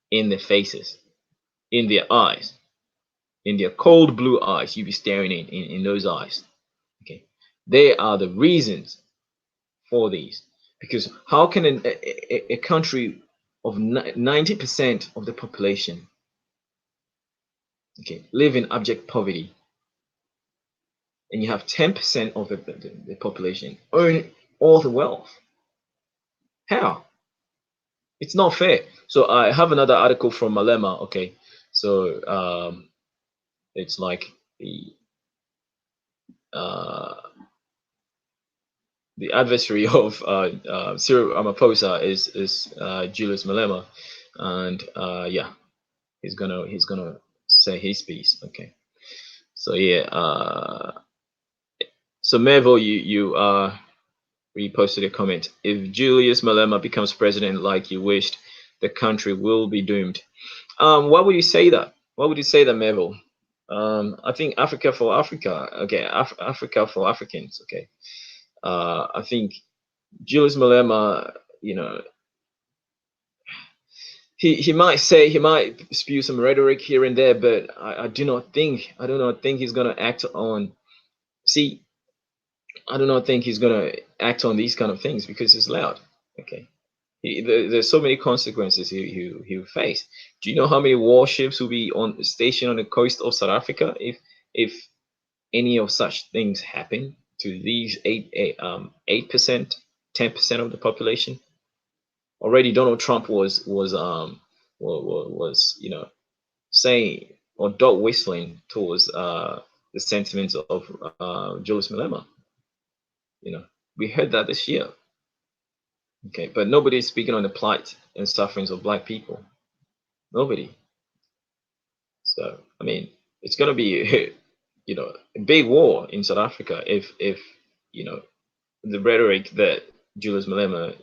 in their faces, in their eyes, in their cold blue eyes. You'll be staring in those eyes. Okay, they are the reasons for these. Because how can a country of 90% of the population, okay, live in abject poverty, and you have 10% of the population earn all the wealth? How? It's not fair. So I have another article from Malema. Okay, so it's like the adversary of Cyril Ramaphosa is Julius Malema, and yeah, he's gonna say his piece. Okay, so yeah, so Mervo, you reposted a comment. If Julius Malema becomes president like you wished, the country will be doomed. Why would you say that? Why would you say that, Mervo? I think Africa for Africa. Okay, Africa for Africans. Okay. I think Julius Malema, you know, he might spew some rhetoric here and there, but I do not think he's gonna act on. See, I do not think he's gonna act on these kind of things because he's loud. Okay, there's so many consequences he will face. Do you know how many warships will be stationed on the coast of South Africa if any of such things happen to these 8%, 10% of the population? Already Donald Trump was you know, saying or dog whistling towards the sentiments of Julius Malema. You know, we heard that this year. Okay, but nobody is speaking on the plight and sufferings of Black people. Nobody. So I mean, it's gonna be a big war in South Africa if the rhetoric that Julius Malema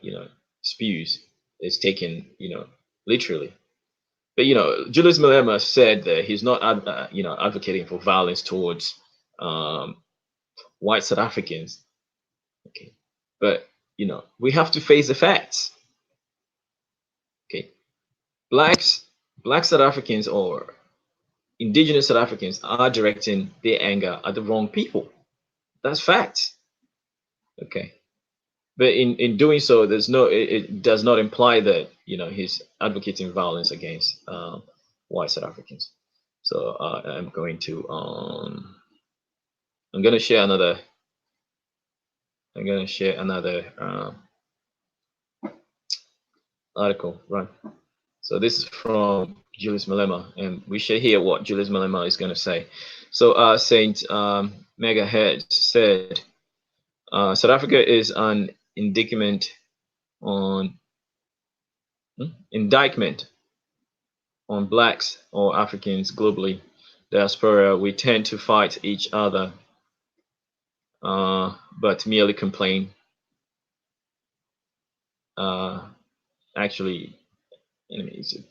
spews is taken literally. But Julius Malema said that he's not advocating for violence towards white South Africans. Okay, but we have to face the facts. Okay, black South Africans or indigenous South Africans are directing their anger at the wrong people. That's facts. Okay, but in doing so, it does not imply that he's advocating violence against white South Africans. So I'm going to share another. I'm going to share another article, right? So this is from Julius Malema, and we should hear what Julius Malema is going to say. So Saint Megahead said, South Africa is an indictment on blacks or Africans globally. Diaspora, we tend to fight each other, but merely complain. Actually,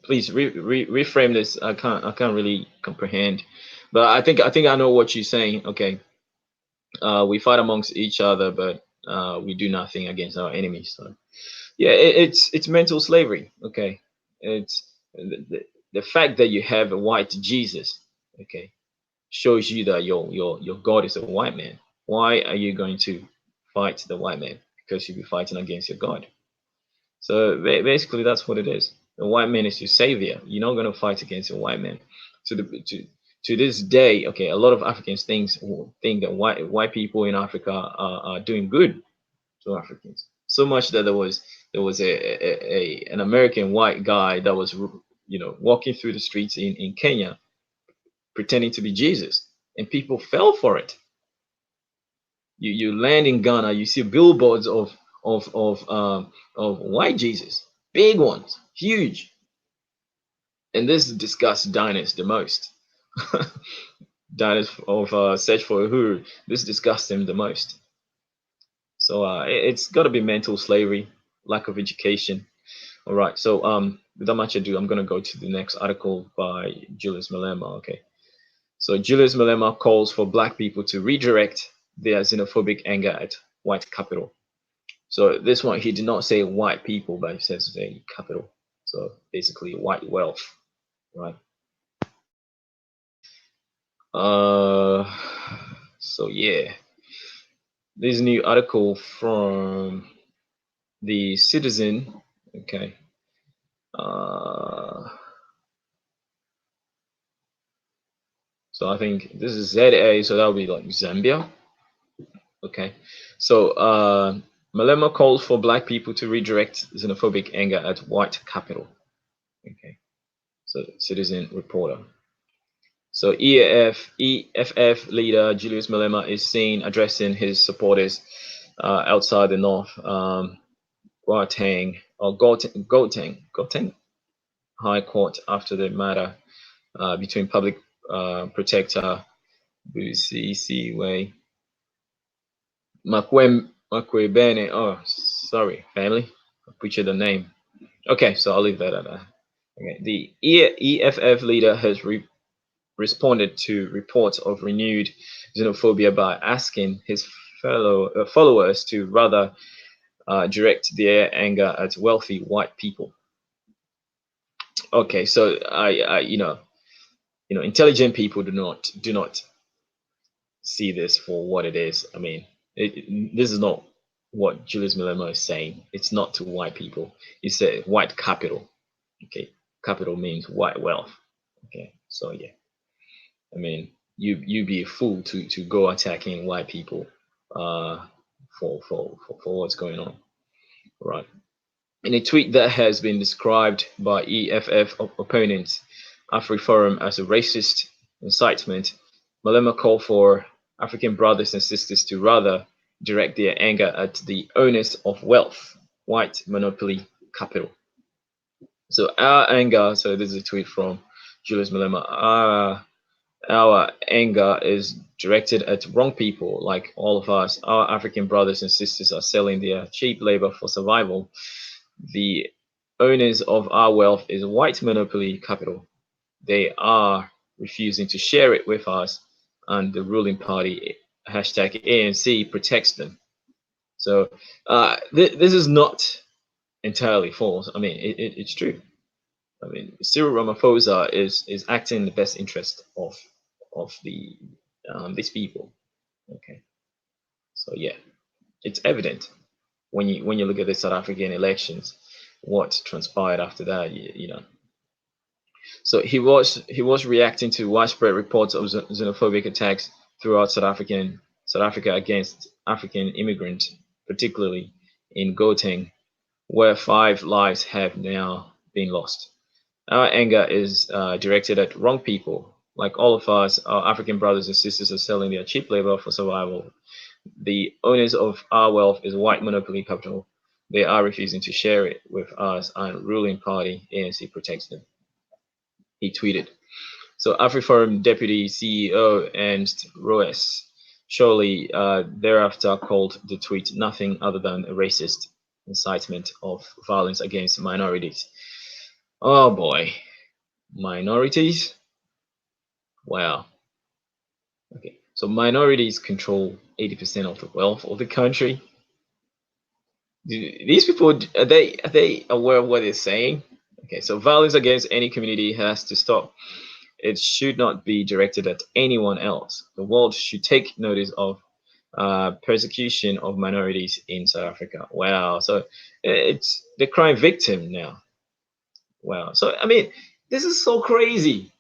please reframe this. I can't really comprehend, but I think I know what you're saying. Okay, we fight amongst each other, but we do nothing against our enemies. So, yeah, it's mental slavery. Okay, it's the fact that you have a white Jesus. Okay, shows you that your God is a white man. Why are you going to fight the white man? Because you'll be fighting against your God. So basically, that's what it is. The white man is your savior. You're not going to fight against a white man. To this day, okay, a lot of Africans think that white people in Africa are doing good to Africans. So much that there was an American white guy that was walking through the streets in Kenya pretending to be Jesus, and people fell for it. You land in Ghana, you see billboards of white Jesus, big ones, huge, and this disgusts diners the most. Diners of Search for Uhuru, this disgusts him the most. So it's got to be mental slavery, lack of education. All right, so without much ado, I'm going to go to the next article by Julius Malema. Okay, so Julius Malema calls for black people to redirect their xenophobic anger at white capital. So this one, he did not say white people, but he says a capital. So basically white wealth, right? So yeah, this new article from the Citizen, okay. So I think this is ZA, so that would be like Zambia. Okay, so Malema calls for black people to redirect xenophobic anger at white capital. Okay, so Citizen reporter. So EFF leader Julius Malema is seen addressing his supporters outside the North Gauteng High Court after the matter between public protector Busisiwe Makwebene. Oh, sorry, family. I butchered the name. Okay, so I'll leave that at that. Okay, the EFF leader has responded to reports of renewed xenophobia by asking his followers to rather direct their anger at wealthy white people. Okay, so I intelligent people do not see this for what it is. I mean, this is not what Julius Malema is saying. It's not to white people. He said white capital. Okay, capital means white wealth. Okay, so yeah, I mean, you be a fool to go attacking white people for what's going on, right? In a tweet that has been described by EFF opponents, AfriForum, as a racist incitement, Malema called for African brothers and sisters to rather direct their anger at the owners of wealth, white monopoly capital. So our anger, so this is a tweet from Julius Malema, our anger is directed at wrong people. Like all of us, our African brothers and sisters are selling their cheap labor for survival. The owners of our wealth is white monopoly capital. They are refusing to share it with us, and the ruling party, hashtag ANC, protects them. So this is not entirely false. I mean, it's true. I mean, Cyril Ramaphosa is acting in the best interest of the these people. Okay, so yeah, it's evident when you look at the South African elections, what transpired after that. You know, so he was reacting to widespread reports of xenophobic attacks throughout South Africa against African immigrants, particularly in Gauteng, where 5 lives have now been lost. Our anger is directed at wrong people. Like all of us, our African brothers and sisters are selling their cheap labor for survival. The owners of our wealth is white monopoly capital. They are refusing to share it with us, and ruling party ANC protects them. He tweeted. So AfriForum Deputy CEO Ernst Roes shortly thereafter called the tweet nothing other than a racist incitement of violence against minorities. Oh boy, minorities? Wow. Okay, so minorities control 80% of the wealth of the country. These people, are they aware of what they're saying? Okay, so violence against any community has to stop. It should not be directed at anyone else. The world should take notice of persecution of minorities in South Africa. Wow, so it's the crime victim now. Wow, so I mean, this is so crazy.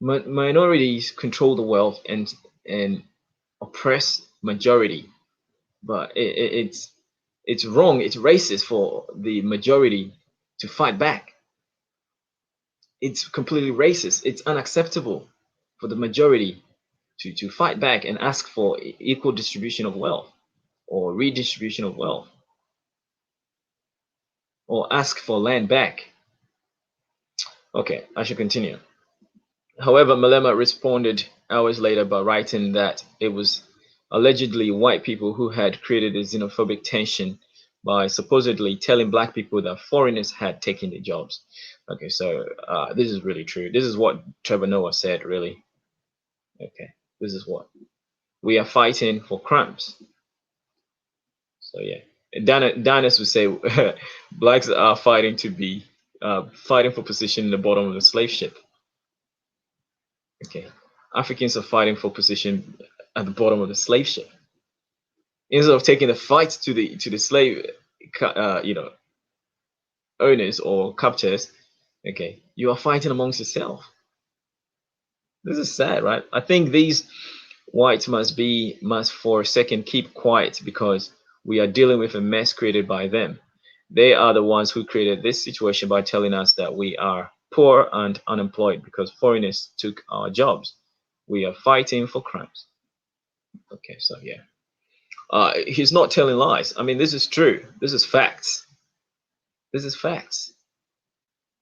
Minorities control the wealth and oppress majority, but it's wrong. It's racist for the majority to fight back. It's completely racist. It's unacceptable for the majority to fight back and ask for equal distribution of wealth or redistribution of wealth or ask for land back. Okay, I should continue. However, Malema responded hours later by writing that it was allegedly white people who had created a xenophobic tension by supposedly telling black people that foreigners had taken their jobs. Okay, so this is really true. This is what Trevor Noah said, really. Okay, this is what we are fighting for crumbs. So yeah, Dinus would say blacks are fighting to be fighting for position in the bottom of the slave ship. Okay, Africans are fighting for position at the bottom of the slave ship instead of taking the fight to the slave, owners or captors. Okay, you are fighting amongst yourself. This is sad, right? I think these whites must for a second keep quiet because we are dealing with a mess created by them. They are the ones who created this situation by telling us that we are poor and unemployed because foreigners took our jobs. We are fighting for crimes. Okay, so yeah. He's not telling lies. I mean, this is true. This is facts. This is facts.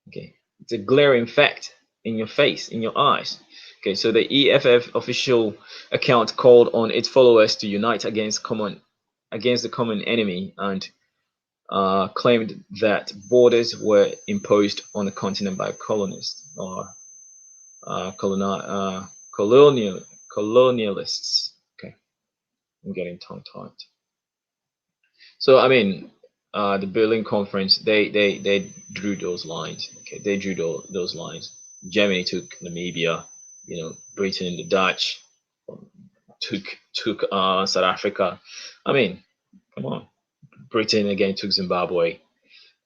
Okay, it's a glaring fact in your face, in your eyes. Okay, so the EFF official account called on its followers to unite against the common enemy and claimed that borders were imposed on the continent by colonists or colonialists. Okay, I'm getting tongue-tied. So I mean, the Berlin Conference, they drew those lines. Okay, they drew those lines. Germany took Namibia. Britain, the Dutch took South Africa. I mean, come on. Britain again took Zimbabwe.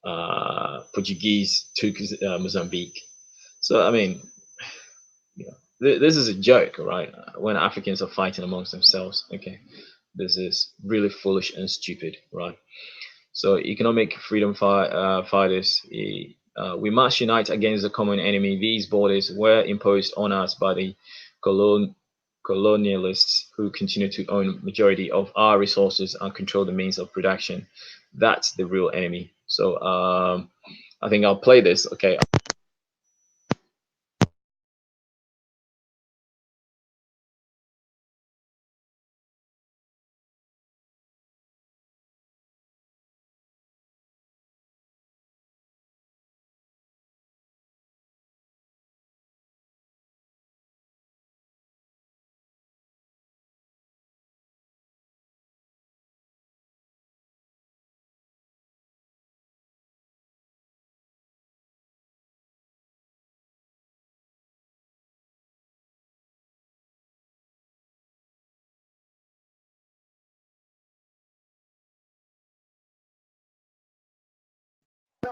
Portuguese took Mozambique. So I mean, this is a joke, right? When Africans are fighting amongst themselves. Okay, this is really foolish and stupid, right? So economic freedom fighters, we must unite against the common enemy. These borders were imposed on us by the colonialists who continue to own majority of our resources and control the means of production. That's the real enemy. So I think I'll play this. Okay.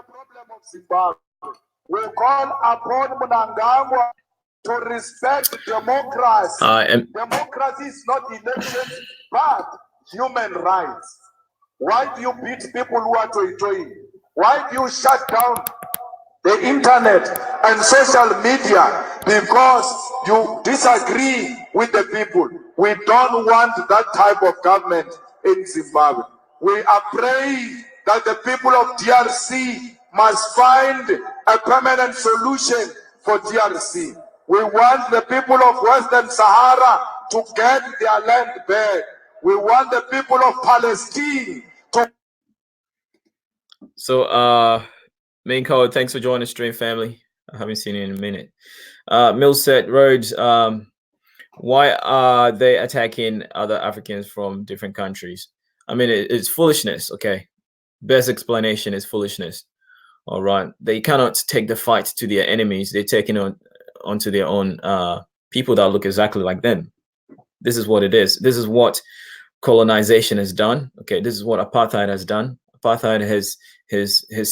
the problem of Zimbabwe. We call upon Mnangagwa to respect democracy. Democracy is not elections, but human rights. Why do you beat people who are toy-toying? Why do you shut down the internet and social media? Because you disagree with the people. We don't want that type of government in Zimbabwe. We are praying that the people of DRC must find a permanent solution for DRC. We want the people of Western Sahara to get their land back. We want the people of Palestine to... So, main code, thanks for joining the stream, family. I haven't seen you in a minute. Millset Rhodes, why are they attacking other Africans from different countries? I mean, it's foolishness, okay? Best explanation is foolishness. All right. They cannot take the fight to their enemies. They're taking onto their own people that look exactly like them. This is what it is. This is what colonization has done. Okay, this is what apartheid has done. Apartheid has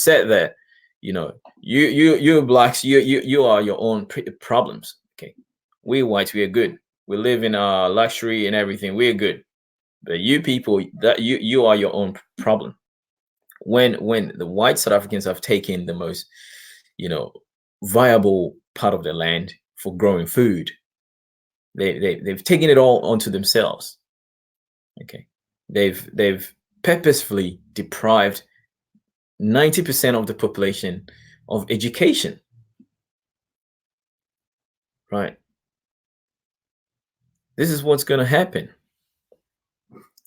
said that, you know, you blacks, you are your own problems. Okay, we whites, we are good. We live in luxury and everything. We're good, but you people, that you are your own problem. When the white South Africans have taken the most, you know, viable part of the land for growing food, they've taken it all onto themselves. Okay, they've purposefully deprived 90% of the population of education. Right. This is what's going to happen.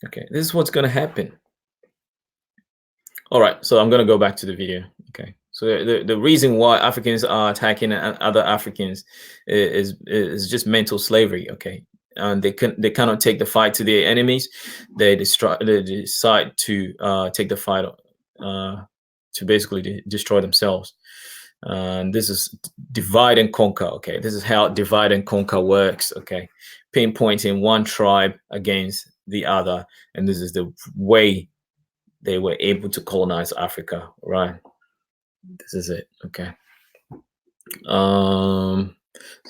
Okay, this is what's going to happen. All right, so I'm going to go back to the video. Okay, so the reason why Africans are attacking other Africans is just mental slavery. Okay, and they cannot take the fight to their enemies. They decide to take the fight to basically destroy themselves. And this is divide and conquer. Okay, this is how divide and conquer works. Okay, pinpointing one tribe against the other, and this is the way they were able to colonize Africa, right? This is it. Okay. So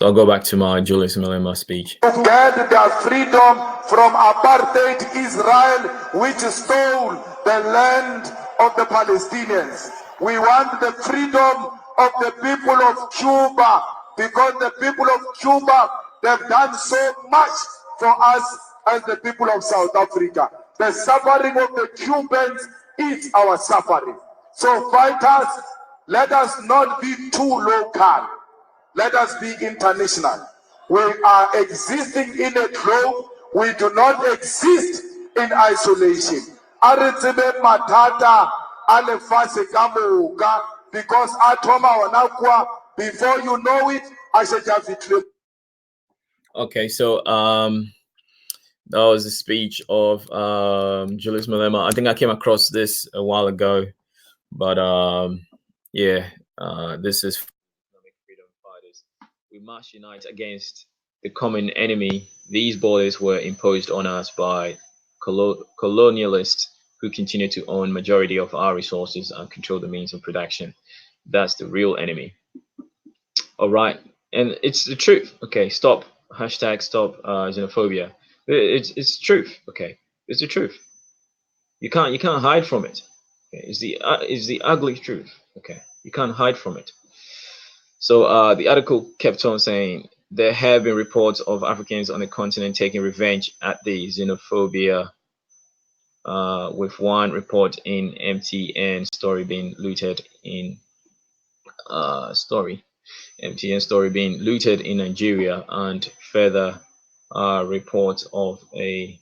I'll go back to my Julius Malema speech. To get their freedom from apartheid Israel, which stole the land of the Palestinians. We want the freedom of the people of Cuba, because the people of Cuba, they've done so much for us as the people of South Africa. The suffering of the Cubans is our suffering. So fighters, let us not be too local. Let us be international. We are existing in a globe. We do not exist in isolation. Aritsebe matata alefase kamuga, because atoma wanakwa, before you know it, I should have it. Okay, so that was a speech of Julius Malema. I think I came across this a while ago, but yeah, this is freedom fighters. We must unite against the common enemy. These borders were imposed on us by colonialists who continue to own majority of our resources and control the means of production. That's the real enemy. All right, and it's the truth. Okay, stop hashtag stop xenophobia. It's truth. Okay, it's the truth. You can't hide from it. Okay? It's the ugly truth. Okay, you can't hide from it. So the article kept on saying there have been reports of Africans on the continent taking revenge at the xenophobia, with one report in MTN story being looted in MTN story being looted in Nigeria, and further reports of a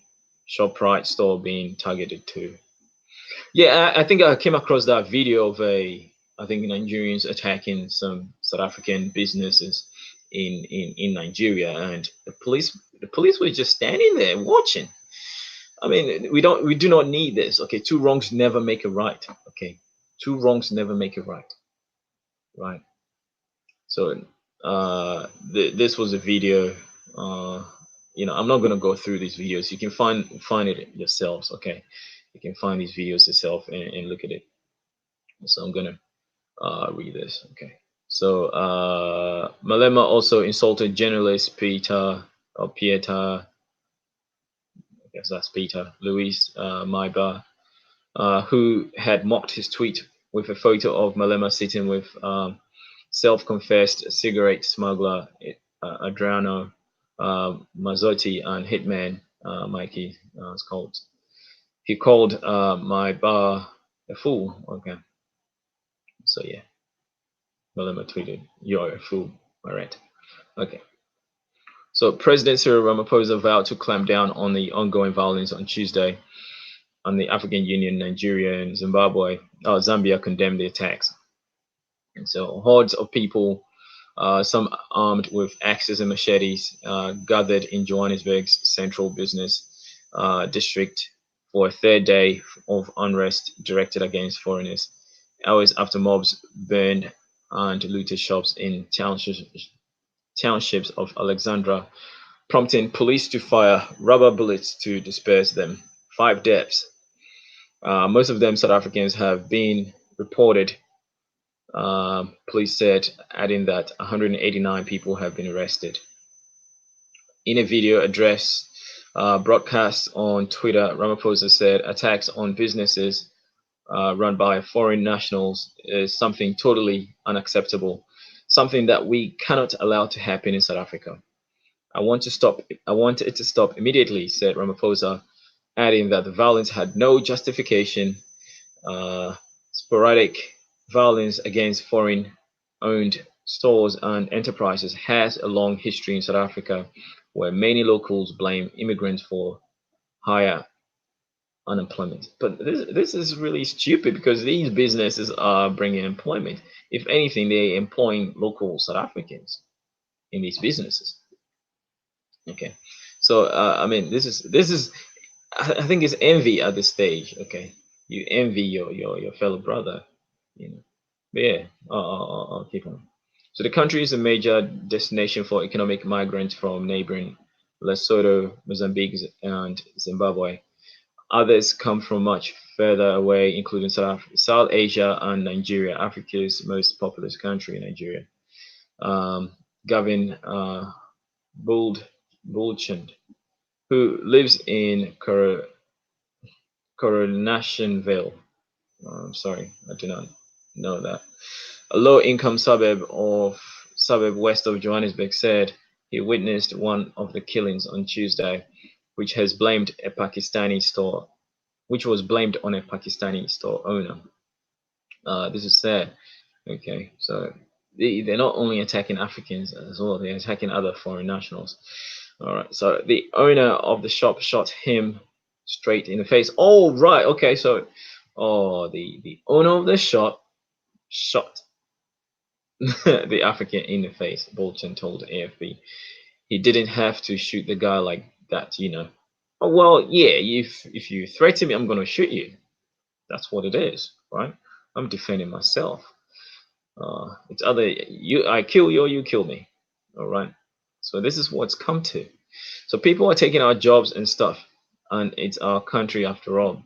ShopRite store being targeted too. Yeah, I think I came across that video of I think Nigerians attacking some South African businesses in Nigeria, and the police were just standing there watching. I mean, we do not need this. Okay, two wrongs never make a right. Okay, two wrongs never make a right. Right. So this was a video. You know, I'm not gonna go through these videos. You can find it yourselves. Okay, you can find these videos yourself and look at it. So I'm gonna read this. Okay. So Malema also insulted journalist Peter, I guess that's Peter, Luis Maiba, who had mocked his tweet with a photo of Malema sitting with self-confessed cigarette smuggler Adriano Mazzotti and hitman Mikey. It's called. He called Maiba a fool. Okay. So yeah, Malema tweeted, "You're a fool." All right. Okay. So President Cyril Ramaphosa vowed to clamp down on the ongoing violence on Tuesday, and the African Union, Nigeria, and Zambia condemned the attacks. And so hordes of people, some armed with axes and machetes, gathered in Johannesburg's central business district for a third day of unrest directed against foreigners, hours after mobs burned and looted shops in townships of Alexandra, prompting police to fire rubber bullets to disperse them. 5 deaths. Most of them South Africans have been reported, police said, adding that 189 people have been arrested. In a video address broadcast on Twitter, Ramaphosa said attacks on businesses run by foreign nationals is something totally unacceptable, something that we cannot allow to happen in South Africa. I want it to stop immediately, said Ramaphosa, adding that the violence had no justification. Sporadic violence against foreign-owned stores and enterprises has a long history in South Africa, where many locals blame immigrants for higher unemployment. But this is really stupid, because these businesses are bringing employment. If anything, they're employing local South Africans in these businesses. Okay, so I mean, this is I think it's envy at this stage. Okay, you envy your fellow brother, you know. But yeah, I'll keep on. So the country is a major destination for economic migrants from neighboring Lesotho, Mozambique, and Zimbabwe. Others come from much further away, including South Asia and Nigeria, Africa's most populous country, Nigeria. Gavin Bulchand, who lives in Coronationville. I'm sorry, I do not know that. A low-income suburb west of Johannesburg, said he witnessed one of the killings on Tuesday, which was blamed on a Pakistani store owner. This is sad. Okay, so they're not only attacking Africans as well; they're attacking other foreign nationals. All right, so the owner of the shop shot him straight in the face. Oh, right. Okay, so the owner of the shop shot the African in the face, Bolton told AFP. He didn't have to shoot the guy like that, you know. Oh, well, yeah, if you threaten me, I'm going to shoot you. That's what it is, right? I'm defending myself. It's either I kill you or you kill me, all right? So this is what's come to. So people are taking our jobs and stuff, and it's our country after all.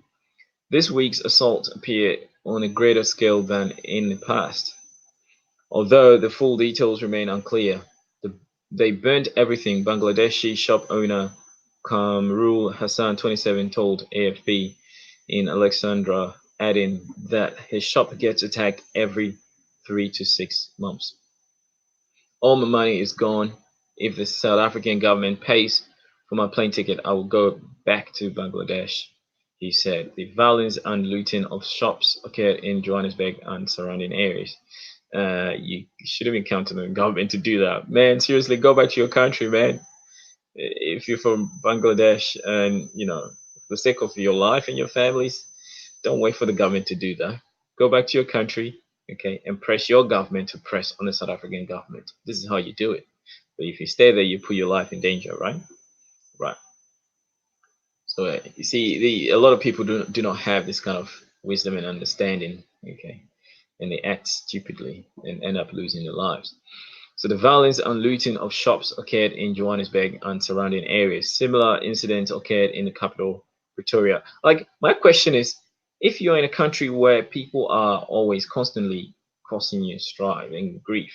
This week's assault appeared on a greater scale than in the past. Although the full details remain unclear, they burned everything, Bangladeshi shop owner Kamrul Hassan, 27, told AFP in Alexandra, adding that his shop gets attacked every 3 to 6 months. All my money is gone. If the South African government pays for my plane ticket, I will go back to Bangladesh, he said. The violence and looting of shops occurred in Johannesburg and surrounding areas. You shouldn't be counting on the government to do that. Man, seriously, go back to your country, man. If you're from Bangladesh and, you know, for the sake of your life and your families, don't wait for the government to do that. Go back to your country, okay, and press your government to press on the South African government. This is how you do it. But if you stay there, you put your life in danger, right? Right. So you see, a lot of people do not have this kind of wisdom and understanding, okay, and they act stupidly and end up losing their lives. So the violence and looting of shops occurred in Johannesburg and surrounding areas. Similar incidents occurred in the capital, Pretoria. Like, my question is, if you're in a country where people are always constantly causing you strife and grief,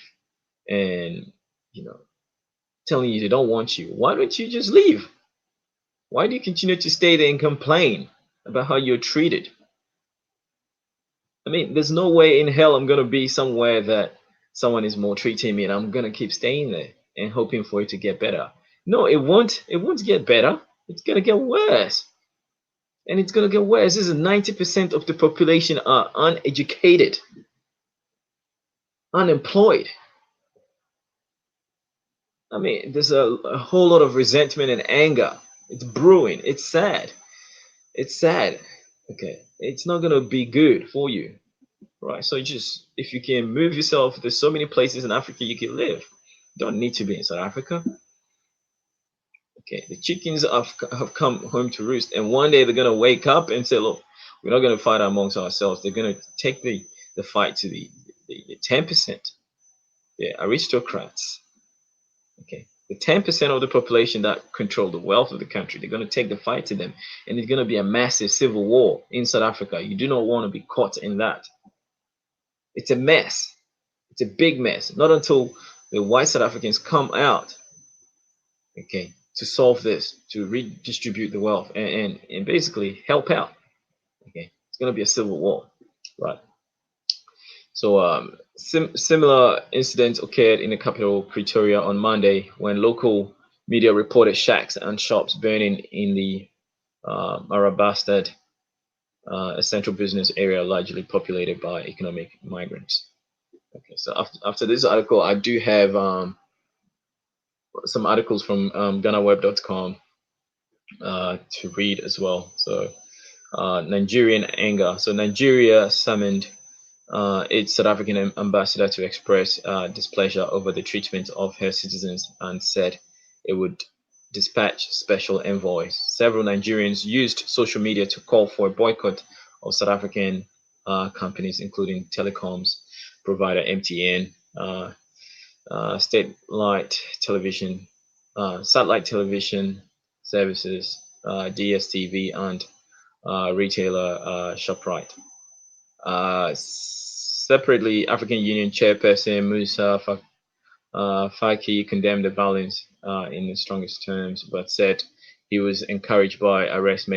and telling you they don't want you. Why don't you just leave? Why do you continue to stay there and complain about how you're treated? I mean, there's no way in hell I'm gonna be somewhere that someone is maltreating me and I'm gonna keep staying there and hoping for it to get better. No, it won't. It won't get better. It's gonna get worse. And it's gonna get worse. This is 90% of the population are uneducated, unemployed. I mean, there's a whole lot of resentment and anger. It's brewing. It's sad. It's sad. Okay. It's not gonna be good for you. Right. So just if you can move yourself, there's so many places in Africa you can live. You don't need to be in South Africa. Okay, the chickens have come home to roost, and one day they're gonna wake up and say, "Look, we're not gonna fight amongst ourselves. They're gonna take the fight to the 10%, the aristocrats." Okay, the 10% of the population that control the wealth of the country. They're gonna take the fight to them, and it's gonna be a massive civil war in South Africa. You do not want to be caught in that. It's a mess. It's a big mess. Not until the white South Africans come out, okay, to solve this, to redistribute the wealth and basically help out. Okay, it's going to be a civil war, right? So similar incidents occurred in the capital Pretoria on Monday when local media reported shacks and shops burning in the Marabastad, a central business area largely populated by economic migrants. Okay, so after this article, I do have some articles from GhanaWeb.com to read as well. So Nigerian anger. So Nigeria summoned its South African ambassador to express displeasure over the treatment of her citizens and said it would dispatch special envoys. Several Nigerians used social media to call for a boycott of South African companies, including telecoms provider MTN, satellite television services, DSTV, and retailer ShopRite. Separately, African Union Chairperson Musa Faki condemned the violence in the strongest terms, but said he was encouraged by arrests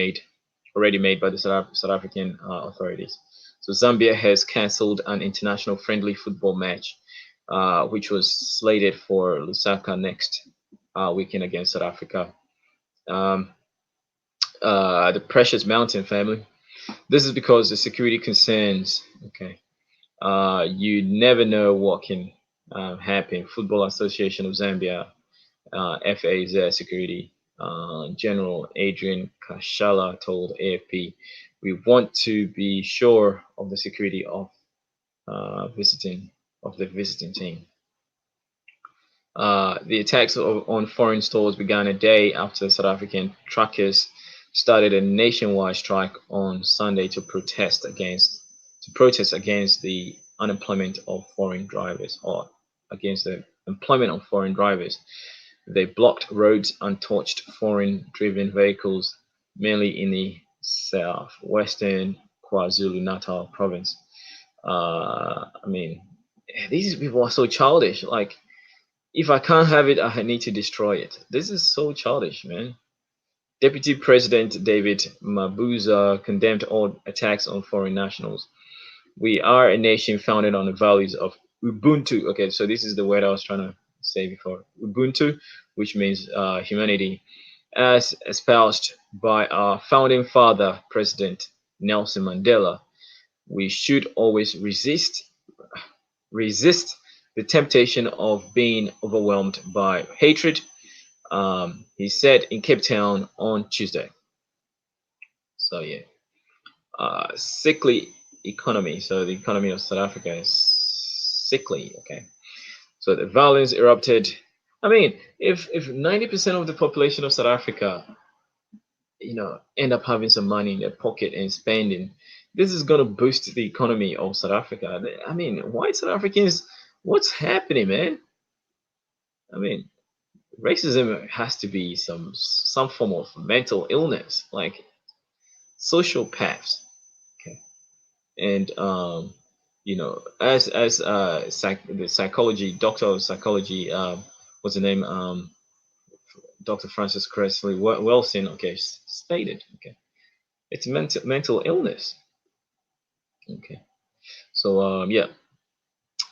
already made by the South African authorities. So Zambia has cancelled an international friendly football match, which was slated for Lusaka next weekend against South Africa. The Precious Mountain family. This is because the security concerns. Okay, you never know what can happen. Football Association of Zambia, FAZ Security General Adrian Kashala told AFP, "We want to be sure of the security of the visiting team." The attacks on foreign stores began a day after South African truckers started a nationwide strike on Sunday to protest against the unemployment of foreign drivers, or against the employment of foreign drivers. They blocked roads and torched foreign-driven vehicles, mainly in the southwestern KwaZulu-Natal province. I mean, these people are so childish. Like, if I can't have it, I need to destroy it. This is so childish, man. Deputy President David Mabuza condemned all attacks on foreign nationals. "We are a nation founded on the values of Ubuntu." Okay, so this is the word I was trying to say before. Ubuntu, which means humanity, as espoused by our founding father, President Nelson Mandela. "We should always resist the temptation of being overwhelmed by hatred," he said in Cape Town on Tuesday. So yeah, sickly economy. So the economy of South Africa is sickly. Okay, so the violence erupted. I mean, if 90% of the population of South Africa, end up having some money in their pocket and spending, this is gonna boost the economy of South Africa. I mean, white South Africans, what's happening, man? I mean, racism has to be some form of mental illness, like sociopaths. Okay, and you know, as the psychology doctor of psychology, what's the name? Dr. Francis Cressley Wilson, okay, stated, okay, it's mental illness. Okay, so yeah,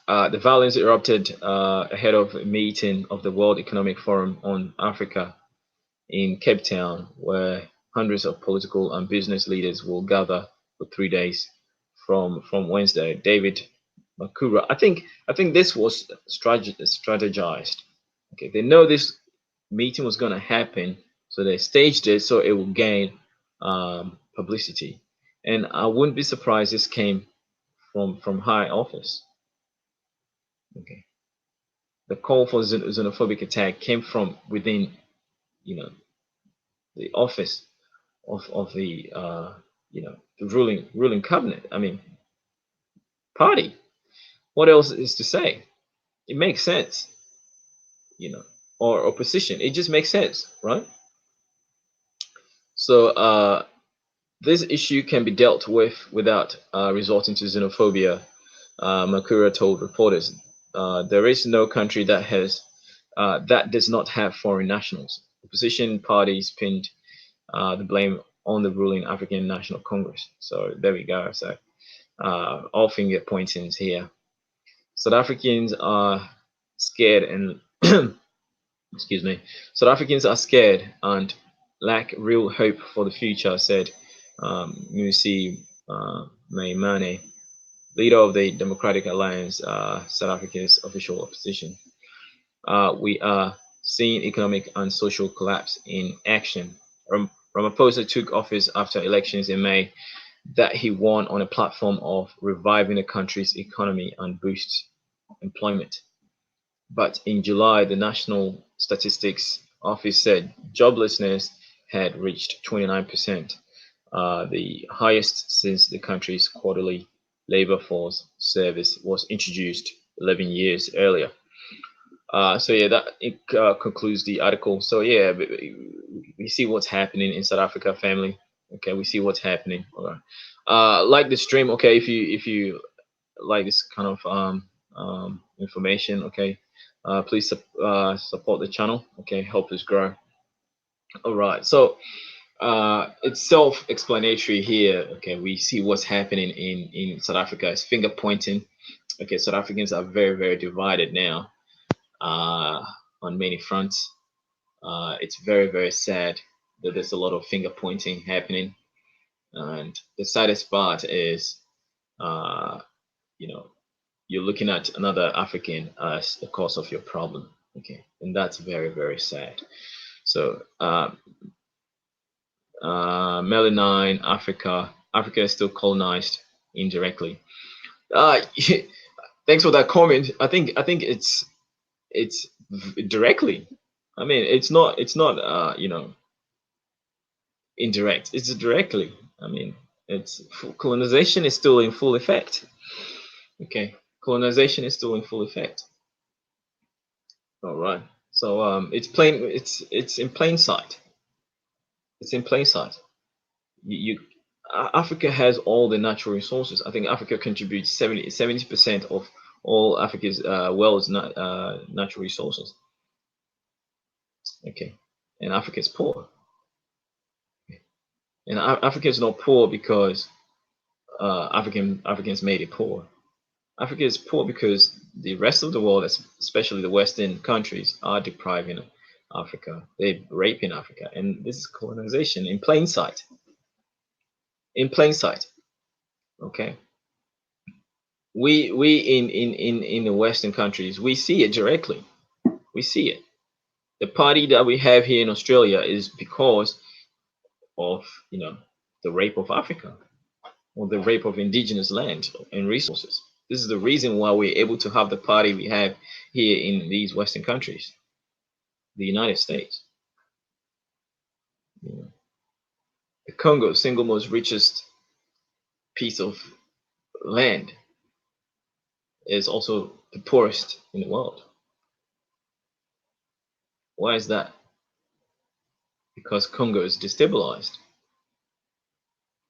the violence erupted ahead of a meeting of the World Economic Forum on Africa in Cape Town, where hundreds of political and business leaders will gather for 3 days from Wednesday. David Makura, I think this was strategized. Okay, they know this meeting was going to happen, so they staged it so it will gain publicity. And I wouldn't be surprised this came from high office. Okay, the call for xenophobic attack came from within, you know, the office of the you know, the ruling cabinet. I mean, party. What else is to say? It makes sense, you know, or opposition. It just makes sense, right? So this issue can be dealt with without resorting to xenophobia. Makura told reporters, there is no country that has that does not have foreign nationals. Opposition parties pinned the blame on the ruling African National Congress. So there we go. So all finger pointings here. South Africans are scared and excuse me. South Africans are scared and lack real hope for the future, said Musi Maimane, leader of the Democratic Alliance, South Africa's official opposition. We are seeing economic and social collapse in action. Ramaphosa took office after elections in May that he won on a platform of reviving the country's economy and boost employment. But in July, the National Statistics Office said joblessness had reached 29%, the highest since the country's quarterly labor force service was introduced 11 years earlier. So yeah, that concludes the article. So yeah, we see what's happening in South Africa, family. Okay, we see what's happening. All right. Like the stream. Okay, if you like this kind of information, okay, please support the channel. Okay, help us grow. All right. So it's self-explanatory here. Okay, we see what's happening in South Africa. It's finger pointing. Okay, South Africans are very divided now. On many fronts. It's very sad that there's a lot of finger pointing happening, and the saddest part is, you know, you're looking at another African as the cause of your problem. Okay, and that's very sad. So, melanine Africa is still colonized indirectly. Thanks for that comment. I think it's directly. I mean, it's not you know, indirect. It's directly. I mean, it's colonization is still in full effect. Okay, colonization is still in full effect. All right. So it's plain. It's in plain sight. It's in plain sight. Africa has all the natural resources. I think Africa contributes 70% of all Africa's world's natural resources. Okay, and Africa is poor. Okay. And Africa is not poor because Africans made it poor. Africa is poor because the rest of the world, especially the Western countries, are depriving Africa. They're raping Africa, and this is colonization in plain sight. In plain sight. Okay. We in the Western countries, we see it directly. We see it. The party that we have here in Australia is because of, you know, the rape of Africa, or the rape of indigenous land and resources. This is the reason why we're able to have the party we have here in these Western countries, the United States. You know, the Congo, single most richest piece of land, is also the poorest in the world. Why is that? Because Congo is destabilized.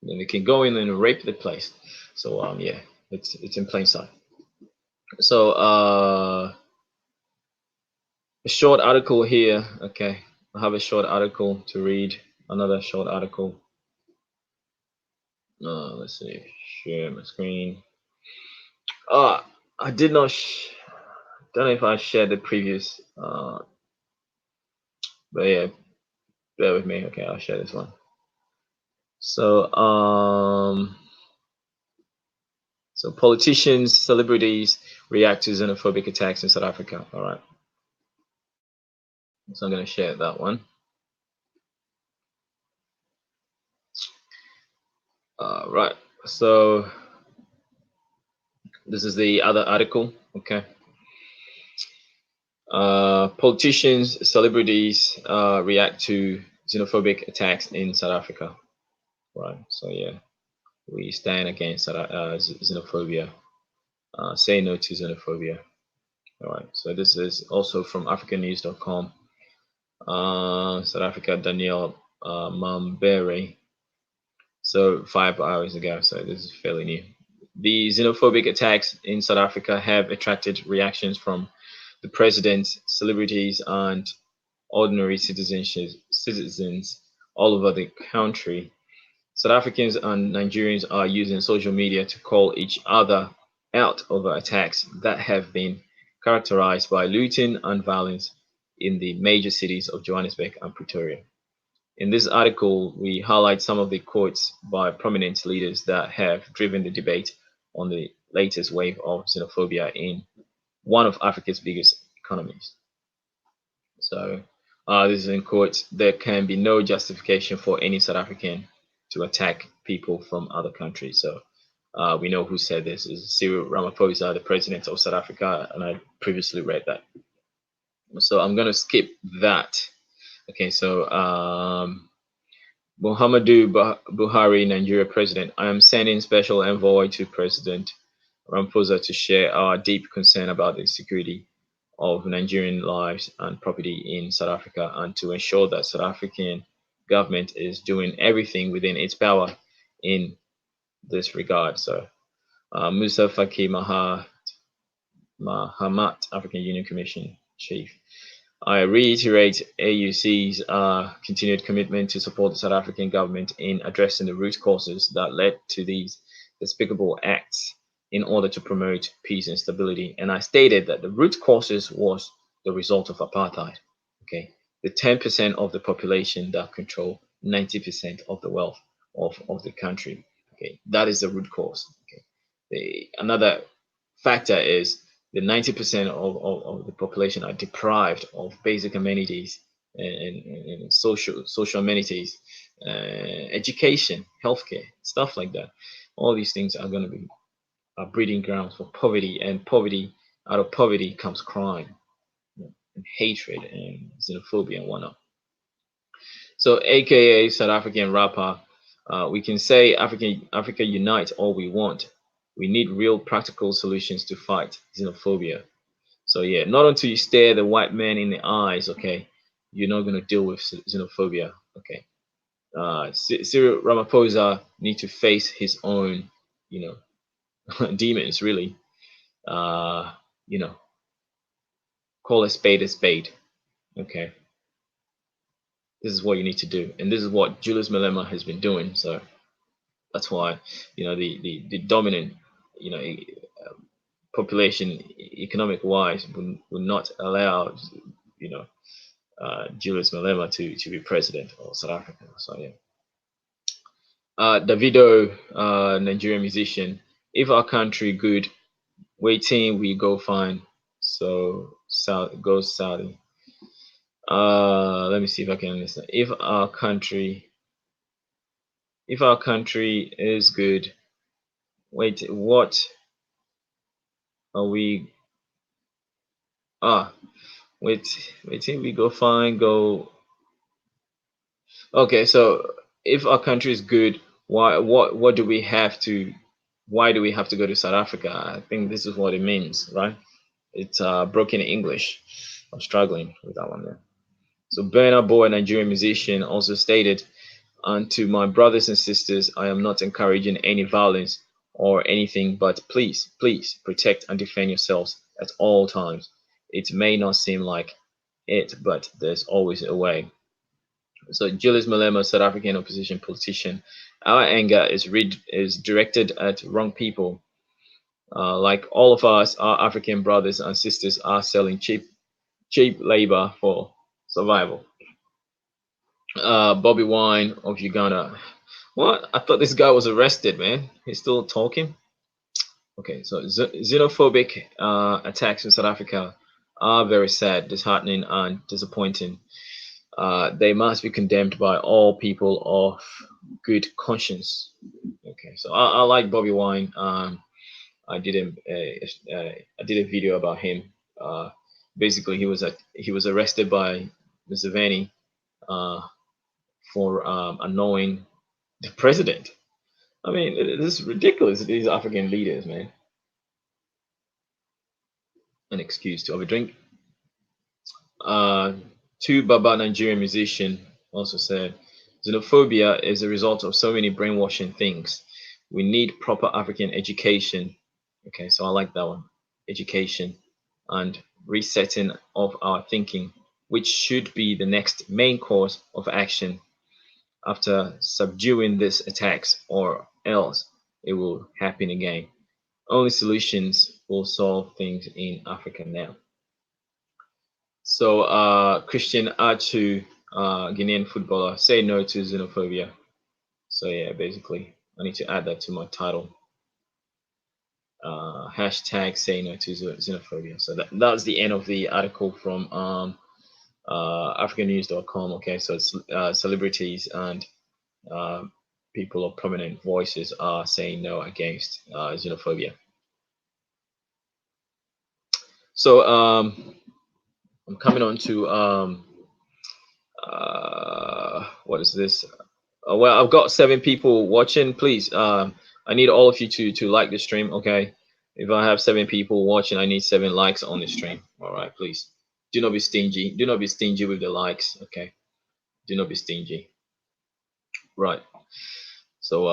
Then they can go in and rape the place. So yeah. It's in plain sight. So a short article here. Okay, I have a short article to read. Another short article. Let's see. Share my screen. I did not. Don't know if I shared the previous. But yeah, bear with me. Okay, I'll share this one. So so politicians, celebrities react to xenophobic attacks in South Africa. All right. So I'm going to share that one. Right. So this is the other article. Okay. Politicians, celebrities react to xenophobic attacks in South Africa. Right. So yeah, we stand against xenophobia. Say no to xenophobia. All right. So this is also from africanews.com. South Africa, Daniel Mambere. So 5 hours ago. So this is fairly new. The xenophobic attacks in South Africa have attracted reactions from the president, celebrities, and ordinary citizens all over the country. South Africans and Nigerians are using social media to call each other out over attacks that have been characterized by looting and violence in the major cities of Johannesburg and Pretoria. In this article, we highlight some of the quotes by prominent leaders that have driven the debate on the latest wave of xenophobia in one of Africa's biggest economies. So this is in quotes: there can be no justification for any South African to attack people from other countries. So we know who said this is Cyril Ramaphosa, the president of South Africa, and I previously read that. So I'm going to skip that. Okay, so Muhammadu Buhari, Nigeria president. I am sending special envoy to President Ramaphosa to share our deep concern about the security of Nigerian lives and property in South Africa, and to ensure that South African government is doing everything within its power in this regard. So Musa Faki Mahamat, African Union Commission Chief. I reiterate AUC's continued commitment to support the South African government in addressing the root causes that led to these despicable acts in order to promote peace and stability. And I stated that the root causes was the result of apartheid. Okay, the 10% of the population that control 90% of the wealth of the country. Okay, that is the root cause. Okay, another factor is the 90% of the population are deprived of basic amenities and social amenities, education, healthcare, stuff like that. All these things are going to be breeding grounds for poverty, and out of poverty comes crime, and hatred and xenophobia and whatnot. So, AKA South African rapper, we can say Africa unite all we want. We need real practical solutions to fight xenophobia. So yeah, not until you stare the white man in the eyes, okay, you're not going to deal with xenophobia. Okay, Cyril Ramaphosa need to face his own, demons, really. Call a spade a spade. Okay, this is what you need to do, and this is what Julius Malema has been doing. So that's why the dominant population economic wise would not allow Julius Malema to be president of South Africa. So yeah. Davido, Nigerian musician. If our country good, waiting we go fine. So goes Saudi. Let me see if I can understand. If our country is good, wait, what are we? Waiting we go fine. Go. Okay, so if our country is good, what do we have to? Why do we have to go to South Africa? I think this is what it means, right? It's broken English. I'm struggling with that one there. So Burna Boy, a Nigerian musician, also stated, "And to my brothers and sisters, I am not encouraging any violence or anything, but please, please protect and defend yourselves at all times. It may not seem like it, but there's always a way. So Julius Malema, South African opposition politician, our anger is directed at wrong people. Like all of us, our African brothers and sisters are selling cheap labor for survival. Bobby Wine of Uganda. What? I thought this guy was arrested, man. He's still talking. Okay, so xenophobic attacks in South Africa are very sad, disheartening, and disappointing. They must be condemned by all people of good conscience. Okay, so I like Bobby Wine. I did a video about him. Basically, he was arrested by Museveni for annoying the president. I mean, this is ridiculous. These African leaders, man. An excuse to have a drink. Two Baba Nigerian musician also said, xenophobia is a result of so many brainwashing things. We need proper African education. Okay, so I like that one. Education and resetting of our thinking, which should be the next main course of action after subduing these attacks, or else it will happen again. Only solutions will solve things in Africa now. So Christian Achu, Guinean footballer, say no to xenophobia. So yeah, basically I need to add that to my title. Hashtag say no to xenophobia. So that's the end of the article from africannews.com. Okay, so it's celebrities and people of prominent voices are saying no against xenophobia. So I'm coming on to what is this? Well, I've got 7 people watching. Please, I need all of you to like the stream. Okay, if I have 7 people watching, I need 7 likes on the stream. All right, please do not be stingy. Do not be stingy with the likes. Okay, do not be stingy. Right. So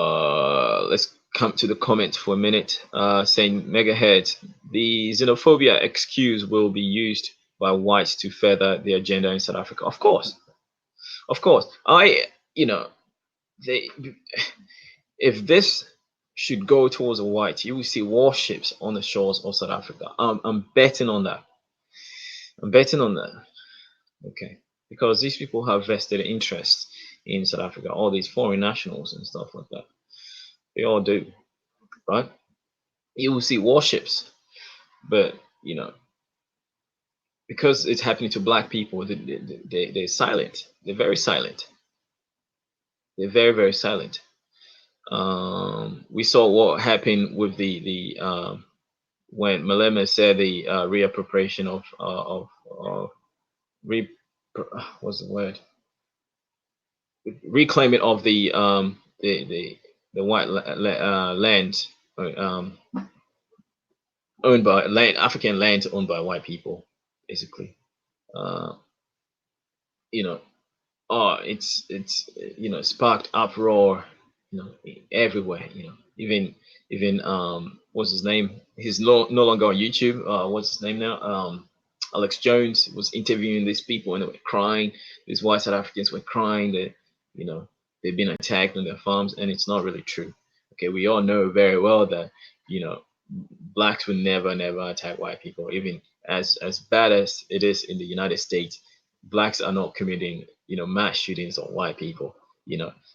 let's come to the comments for a minute. Saying Megahead, the xenophobia excuse will be used by whites to further the agenda in South Africa. Of course, if this should go towards a white, you will see warships on the shores of South Africa. I'm betting on that. Okay, because these people have vested interest in South Africa, all these foreign nationals and stuff like that. They all do, right? You will see warships, but because it's happening to black people, they're silent. They're very silent. They're very, very silent. We saw what happened with the when Malema said the reappropriation what's the word? Reclaiming of the white land owned by African lands owned by white people, basically. It's sparked uproar, everywhere. Even what's his name? He's no longer on YouTube. What's his name now? Alex Jones was interviewing these people and they were crying. These white South Africans were crying that they've been attacked on their farms, and it's not really true. Okay, we all know very well that blacks would never attack white people. Even as bad as it is in the United States, blacks are not committing mass shootings on white people.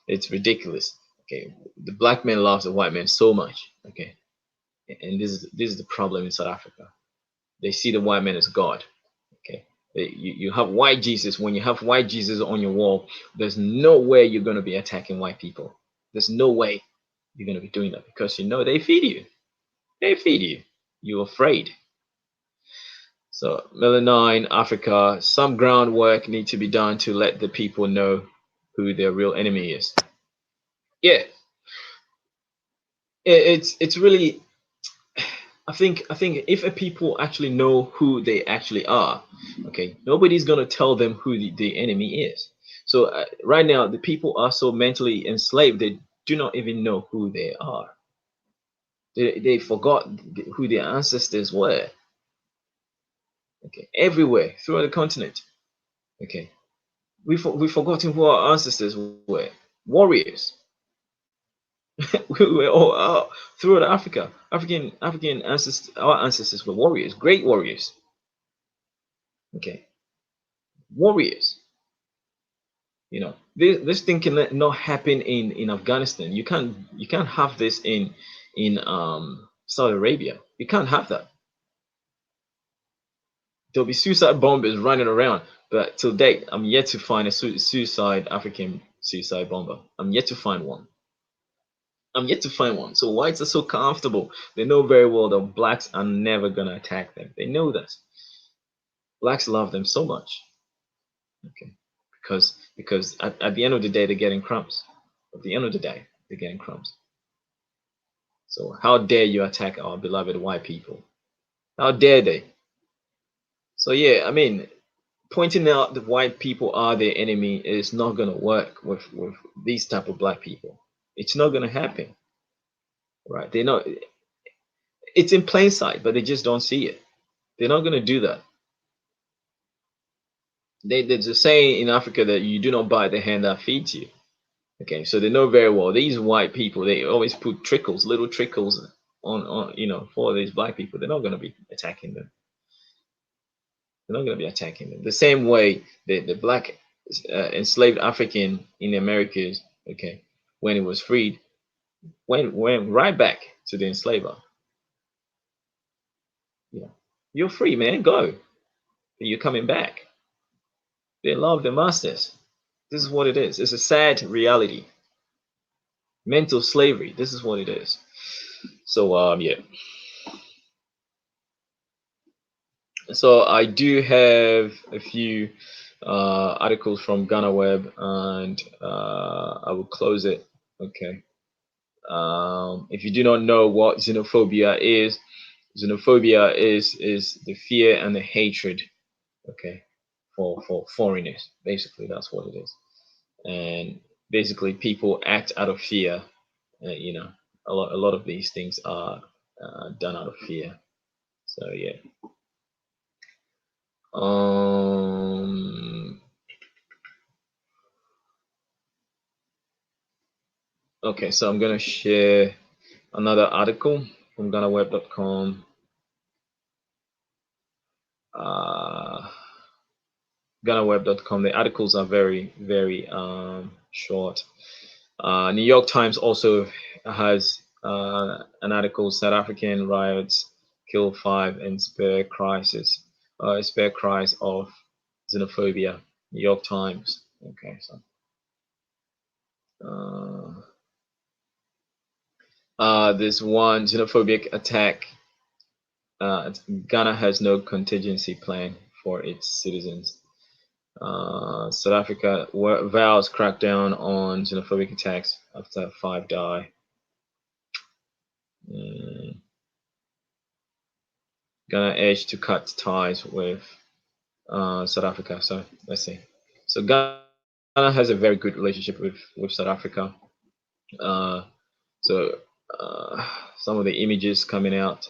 It's ridiculous. Okay, the black man loves the white man so much. Okay, and this is the problem in South Africa. They see the white man as God. Okay, you have white Jesus. When you have white Jesus on your wall, there's no way you're going to be attacking white people. There's no way you're going to be doing that, because they feed you. They feed you. You're afraid. So Melanine Africa, some groundwork need to be done to let the people know who their real enemy is. Yeah, it's really. I think if a people actually know who they actually are, okay, nobody's gonna tell them who the enemy is. So right now, the people are so mentally enslaved they do not even know who they are. They forgot who their ancestors were. Okay, everywhere throughout the continent. Okay, we've forgotten who our ancestors were. Warriors. We were all throughout Africa. African ancestors. Our ancestors were warriors, great warriors. Okay, warriors. You know, this thing can not happen in Afghanistan. You can't have this in Saudi Arabia. You can't have that. There'll be suicide bombers running around, but till date, I'm yet to find a African suicide bomber. I'm yet to find one. I'm yet to find one. So whites are so comfortable. They know very well that blacks are never gonna attack them. They know that. Blacks love them so much. Okay. Because at the end of the day, they're getting crumbs. At the end of the day, they're getting crumbs. So how dare you attack our beloved white people? How dare they? So yeah, I mean, pointing out that white people are their enemy is not gonna work with these type of black people. It's not gonna happen. Right? They're not. It's in plain sight, but they just don't see it. They're not gonna do that. There's a saying in Africa that you do not bite the hand that feeds you. Okay, so they know very well these white people. They always put trickles, little trickles on for these black people. They're not going to be attacking them. They're not going to be attacking them. The same way the black enslaved African in the Americas, okay, when it was freed, went right back to the enslaver. Yeah, you're free, man. Go. You're coming back. They love their masters. This is what it is. It's a sad reality. Mental slavery. This is what it is. So yeah. So I do have a few articles from Ghana Web, and I will close it. Okay. If you do not know what xenophobia is the fear and the hatred, okay, for foreigners. Basically, that's what it is. And basically, people act out of fear. A lot of these things are done out of fear. So yeah. Okay, so I'm gonna share another article from GhanaWeb.com. GhanaWeb.com. The articles are very, very short. New York Times also has an article: South African riots kill 5 and spare cries of xenophobia. New York Times. Okay, so this one xenophobic attack. Ghana has no contingency plan for its citizens. South Africa vows crackdown on xenophobic attacks after 5 die. Ghana urged to cut ties with South Africa. So let's see. So Ghana has a very good relationship with South Africa. Some of the images coming out.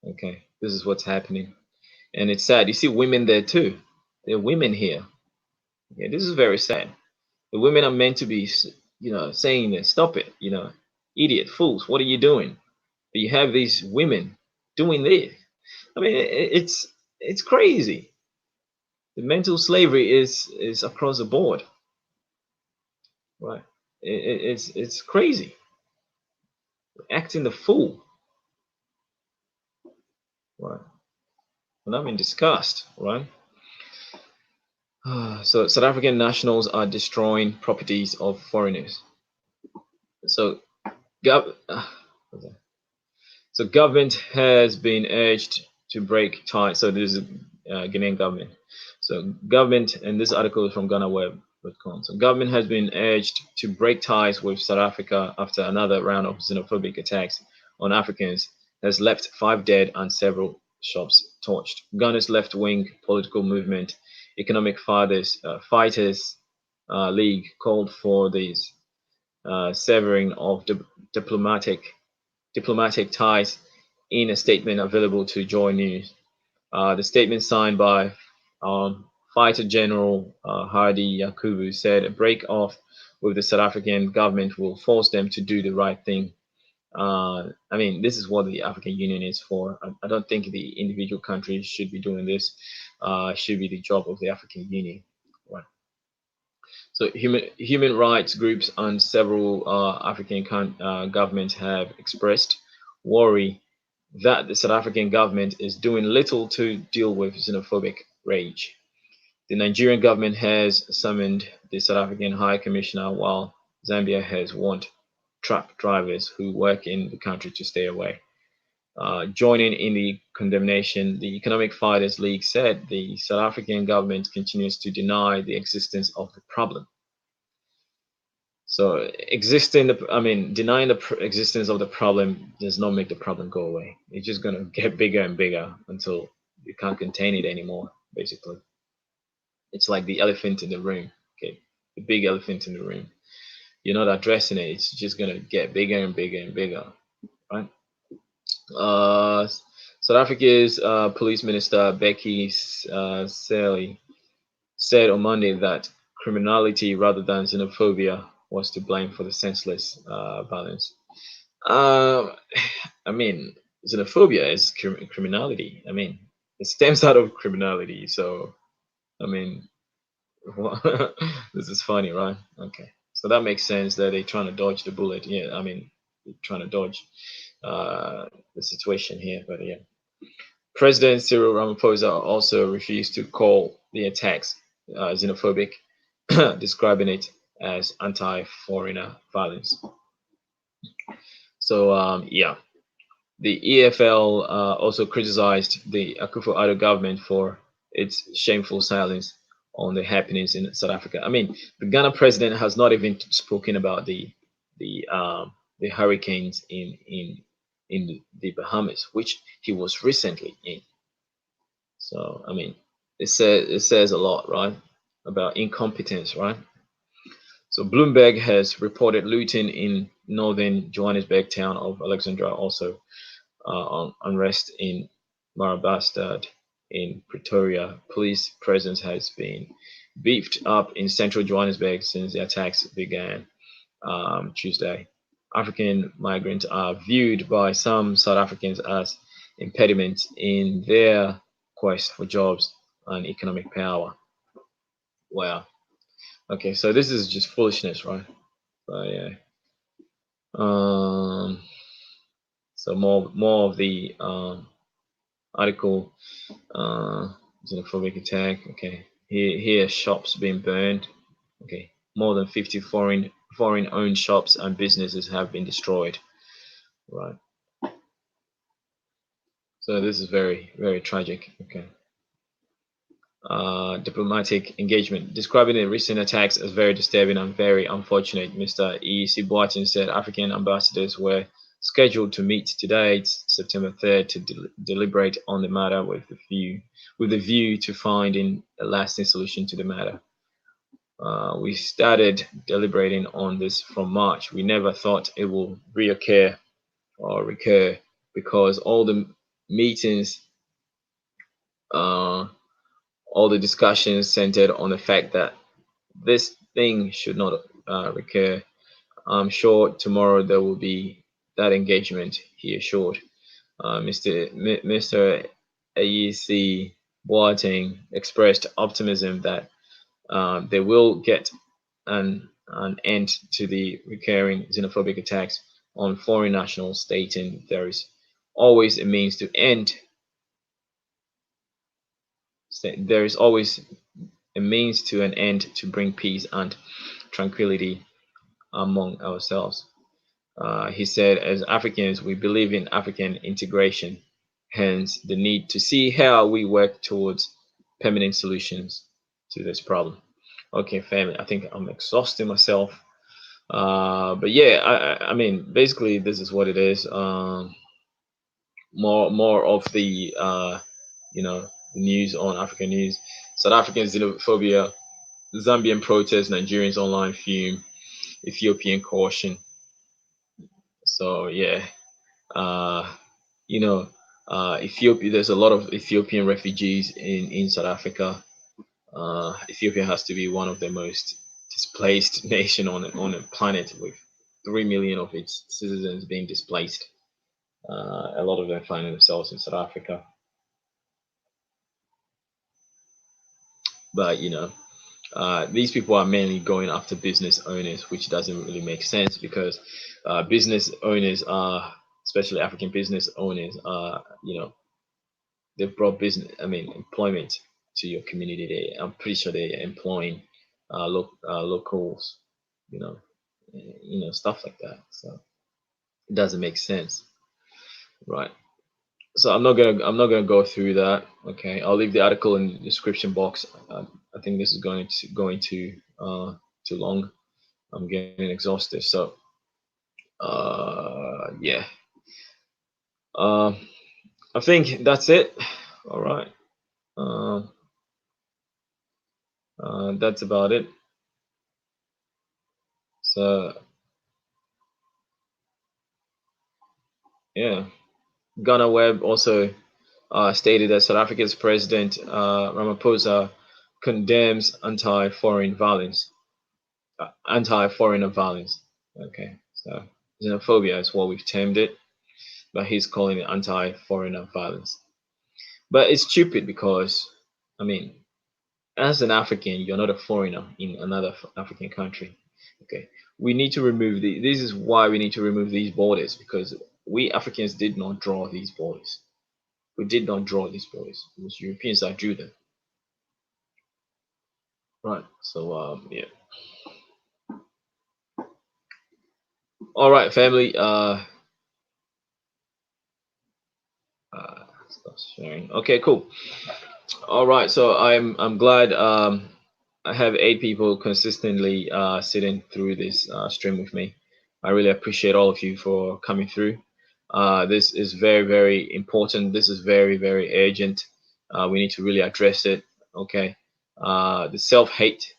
Okay, this is what's happening, and it's sad. You see women there too. There are women here. Okay, this is very sad. The women are meant to be, saying that, stop it, idiot, fools, what are you doing? But you have these women doing this. I mean, it's crazy. The mental slavery is across the board, right? It's crazy. Acting the fool, right? And I'm in disgust, right? So South African nationals are destroying properties of foreigners. So government has been urged to break ties. So this is Ghanaian government. So government, and this article is from GhanaWeb.com. So government has been urged to break ties with South Africa after another round of xenophobic attacks on Africans has left 5 dead and several shops torched. Ghana's left-wing political movement, Economic Fighters League, called for this severing of diplomatic diplomatic ties in a statement available to Joy News. The statement signed by Fighter General Hadi Yakubu said a break off with the South African government will force them to do the right thing. I mean, this is what the African Union is for. I don't think the individual countries should be doing this. It should be the job of the African Union. Right. So human rights groups and several African governments have expressed worry that the South African government is doing little to deal with xenophobic rage. The Nigerian government has summoned the South African High Commissioner, while Zambia has warned truck drivers who work in the country to stay away. Joining in the condemnation, the Economic Fighters League said the South African government continues to deny the existence of the problem. So denying the existence of the problem does not make the problem go away. It's just going to get bigger and bigger until you can't contain it anymore, basically. It's like the elephant in the room, okay? The big elephant in the room. You're not addressing it. It's just going to get bigger and bigger and bigger, right? South Africa's police minister, Becky Cele, said on Monday that criminality rather than xenophobia was to blame for the senseless violence. I mean, xenophobia is criminality. I mean, it stems out of criminality. So, I mean, this is funny, right? Okay, so that makes sense that they're trying to dodge the bullet. Yeah, I mean, they're trying to dodge the situation here, but yeah. President Cyril Ramaphosa also refused to call the attacks xenophobic, describing it as anti-foreigner violence. So yeah, the EFL also criticized the Akufo-Addo government for its shameful silence on the happenings in South Africa. I mean, the Ghana president has not even spoken about the hurricanes in the Bahamas, which he was recently in. So I mean, it says a lot, right, about incompetence, right? So Bloomberg has reported looting in northern Johannesburg town of Alexandra, also on unrest in Marabastad in Pretoria. Police presence has been beefed up in central Johannesburg since the attacks began Tuesday. African migrants are viewed by some South Africans as impediments in their quest for jobs and economic power. Wow. Okay, so this is just foolishness, right? But yeah. So more of the article. Xenophobic attack. Okay, here shops being burned. Okay, more than 50 foreign-owned shops and businesses have been destroyed. Right. So this is very, very tragic. Okay. Diplomatic engagement. Describing the recent attacks as very disturbing and very unfortunate, Mr. E.C. Boateng said African ambassadors were scheduled to meet today, September 3rd, to deliberate on the matter with the view to finding a lasting solution to the matter. We started deliberating on this from March. We never thought it will reoccur or recur because all the meetings, all the discussions centered on the fact that this thing should not recur. I'm sure tomorrow there will be that engagement, he assured. Mr. AEC Boateng expressed optimism that they will get an end to the recurring xenophobic attacks on foreign nationals, stating there is always a means to end. There is always a means to an end to bring peace and tranquility among ourselves. He said, as Africans, we believe in African integration, hence the need to see how we work towards permanent solutions to this problem. Okay, family, I think I'm exhausting myself. But yeah, I mean, basically, this is what it is. More of the, news on African news. South African xenophobia, Zambian protests, Nigerians online fume, Ethiopian caution. So yeah, You know, Ethiopia. There's a lot of Ethiopian refugees in South Africa. Ethiopia has to be one of the most displaced nation on the planet, with 3 million of its citizens being displaced. A lot of them finding themselves in South Africa. But these people are mainly going after business owners, which doesn't really make sense, because business owners are, especially African business owners, are, they've brought employment to your community. I'm pretty sure they're employing locals, stuff like that. So it doesn't make sense, right? So I'm not gonna go through that. Okay, I'll leave the article in the description box. I think this is going too long. I'm getting exhausted. So yeah. I think that's it. All right. That's about it. So yeah, Ghana Web also stated that South Africa's President Ramaphosa condemns anti-foreign violence. Anti-foreigner violence. Okay, so xenophobia is what we've termed it, but he's calling it anti-foreigner violence. But it's stupid because, I mean, as an African, you're not a foreigner in another African country. Okay, we need to remove this is why we need to remove these borders, because we Africans did not draw these borders. We did not draw these borders. It was Europeans that drew them. Right. So yeah. All right, family. Stop sharing. Okay, cool. All right, so I'm glad I have 8 people consistently sitting through this stream with me. I really appreciate all of you for coming through. This is very, very important. This is very, very urgent. We need to really address it. Okay, the self-hate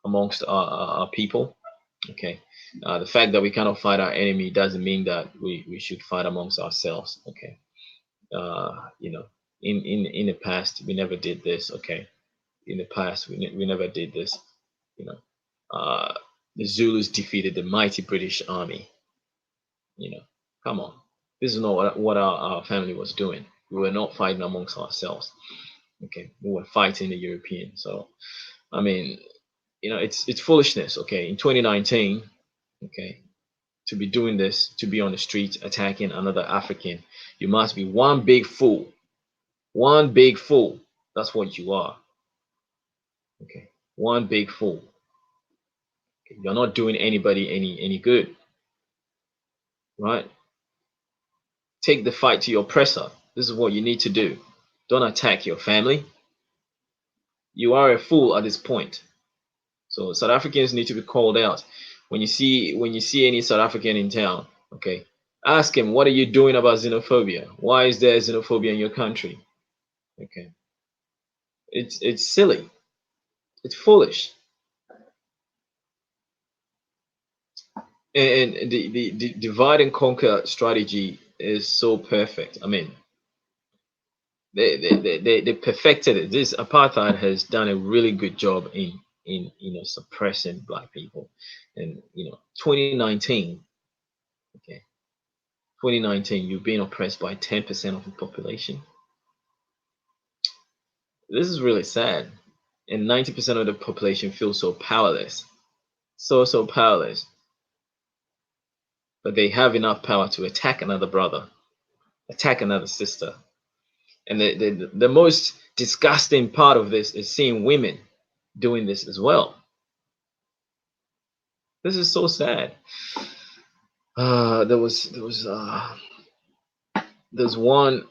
amongst our people. Okay, the fact that we cannot fight our enemy doesn't mean that we should fight amongst ourselves. Okay, in the past we never did this. Okay, in the past we never did this. You know, the Zulus defeated the mighty British army. Come on, this is not what our family was doing. We were not fighting amongst ourselves. Okay, we were fighting the Europeans. So I mean, it's foolishness. Okay, in 2019, okay, to be doing this, to be on the streets attacking another African, you must be one big fool. One big fool. That's what you are. Okay, one big fool. Okay. You're not doing anybody any good, right? Take the fight to your oppressor. This is what you need to do. Don't attack your family. You are a fool at this point. So South Africans need to be called out. When you see any South African in town, okay, ask him, what are you doing about xenophobia? Why is there xenophobia in your country? Okay, it's silly. It's foolish. And the divide and conquer strategy is so perfect. I mean, they perfected it. This apartheid has done a really good job in suppressing black people. And 2019, okay, 2019, you've been oppressed by 10% of the population. This is really sad. And 90% of the population feels so powerless. So powerless. But they have enough power to attack another brother, attack another sister. And the most disgusting part of this is seeing women doing this as well. This is so sad. There's one.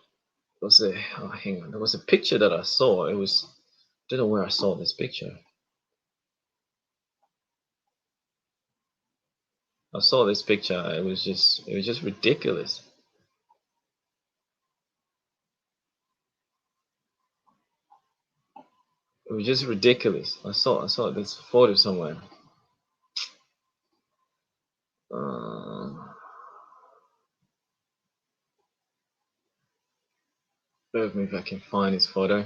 Hang on. There was a picture that I saw. I don't know where I saw this picture. I saw this picture. It was just ridiculous. It was just ridiculous. I saw this photo somewhere. Let me if I can find this photo. It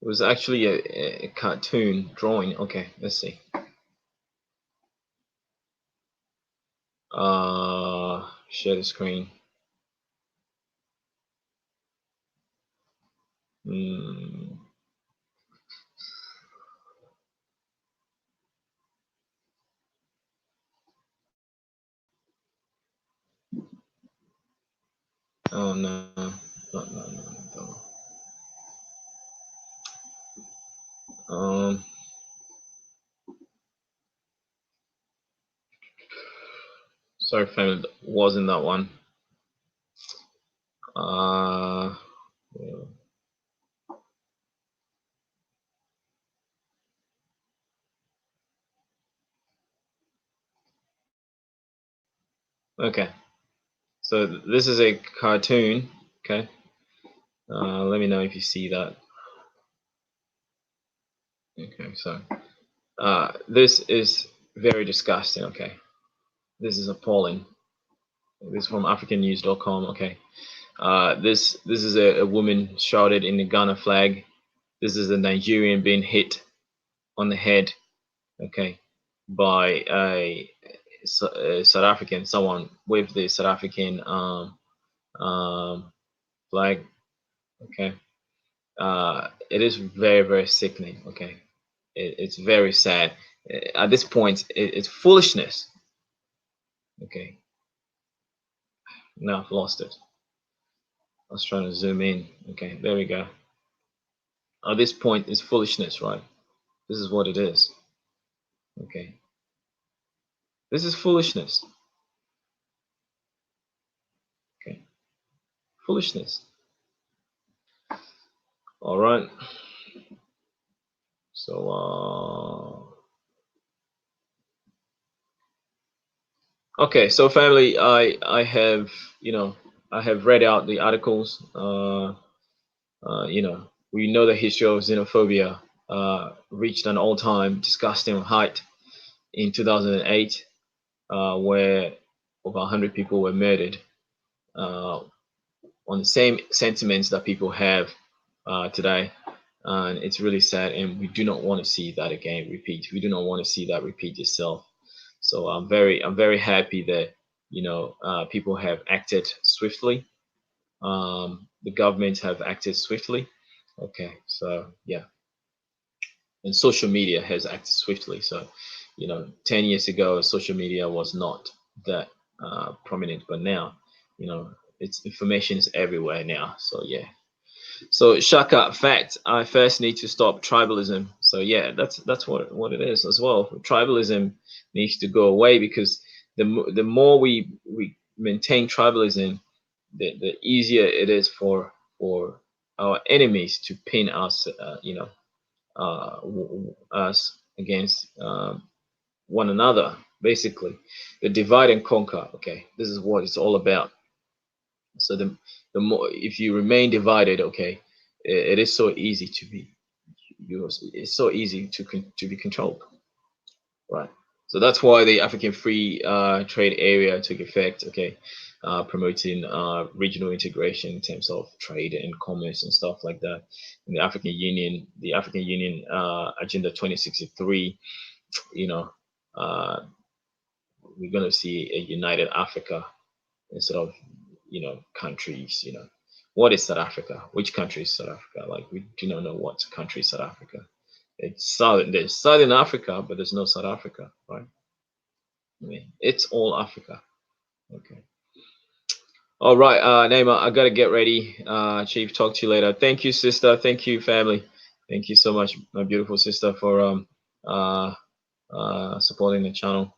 was actually a cartoon drawing. Okay, let's see. Share the screen. Oh no. Sorry, family, wasn't that one. Yeah. Okay, so this is a cartoon. Okay, let me know if you see that. Okay, so this is very disgusting. Okay, this is appalling. This is from africannews.com. Okay, this is a woman shrouded in the Ghana flag. This is a Nigerian being hit on the head. Okay, by a South African, someone with the South African flag. Okay, it is very, very sickening. Okay, it's very sad. At this point, it's foolishness. Okay, now I've lost it. I was trying to zoom in. Okay, there we go. At this point, it's foolishness, right? This is what it is. Okay, this is foolishness. Okay, foolishness. All right. So, okay, so family, I have I have read out the articles. We know the history of xenophobia reached an all-time disgusting height in 2008, where over 100 people were murdered on the same sentiments that people have today. And it's really sad, and we do not want to see that again repeat. We do not want to see that repeat itself. So I'm very happy that people have acted swiftly. The government have acted swiftly. Okay, so yeah, and social media has acted swiftly. So 10 years ago, social media was not that prominent, but now it's information is everywhere now. So yeah. So Shaka, fact, I first need to stop tribalism. So yeah, that's what it is as well. Tribalism needs to go away, because the more we maintain tribalism, the easier it is for our enemies to pin us, us against one another. Basically, the divide and conquer. Okay, this is what it's all about. So the more, if you remain divided, okay, it is so easy to be, it's so easy to be controlled, right? So that's why the African Free Trade Area took effect, okay, promoting regional integration in terms of trade and commerce and stuff like that. And the African Union Agenda 2063, we're going to see a united Africa instead of countries. What is South Africa? Which country is South Africa? Like, we do not know what country is South Africa. There's Southern Africa, but there's no South Africa, right? I mean, it's all Africa. Okay. All right, Neymar, I gotta get ready. Chief, talk to you later. Thank you, sister. Thank you, family. Thank you so much, my beautiful sister, for supporting the channel.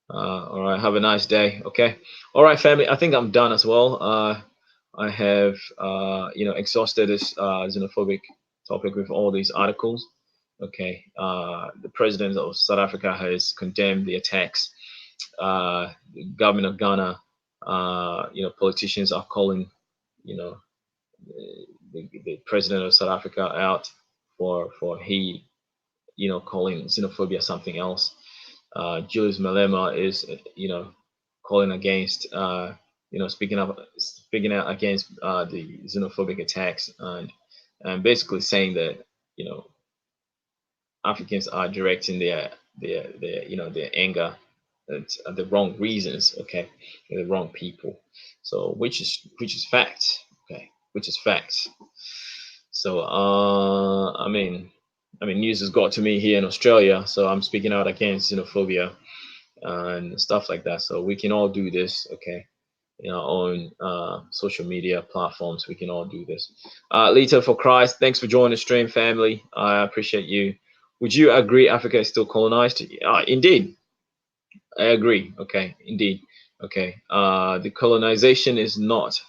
All right, have a nice day. Okay. All right, family. I think I'm done as well. I have exhausted this xenophobic topic with all these articles. Okay. The president of South Africa has condemned the attacks. The government of Ghana, politicians are calling, the president of South Africa out for calling xenophobia something else. Julius Malema is, calling against speaking out against the xenophobic attacks, and basically saying that Africans are directing their anger at the wrong reasons, okay, the wrong people. So which is facts, okay, which is facts. So I mean, news has got to me here in Australia, so I'm speaking out against xenophobia and stuff like that. So we can all do this, okay, in our own social media platforms. We can all do this. Lita for Christ, thanks for joining the stream, family. I appreciate you. Would you agree Africa is still colonized? Indeed, I agree. Okay, indeed. Okay, the colonization is not,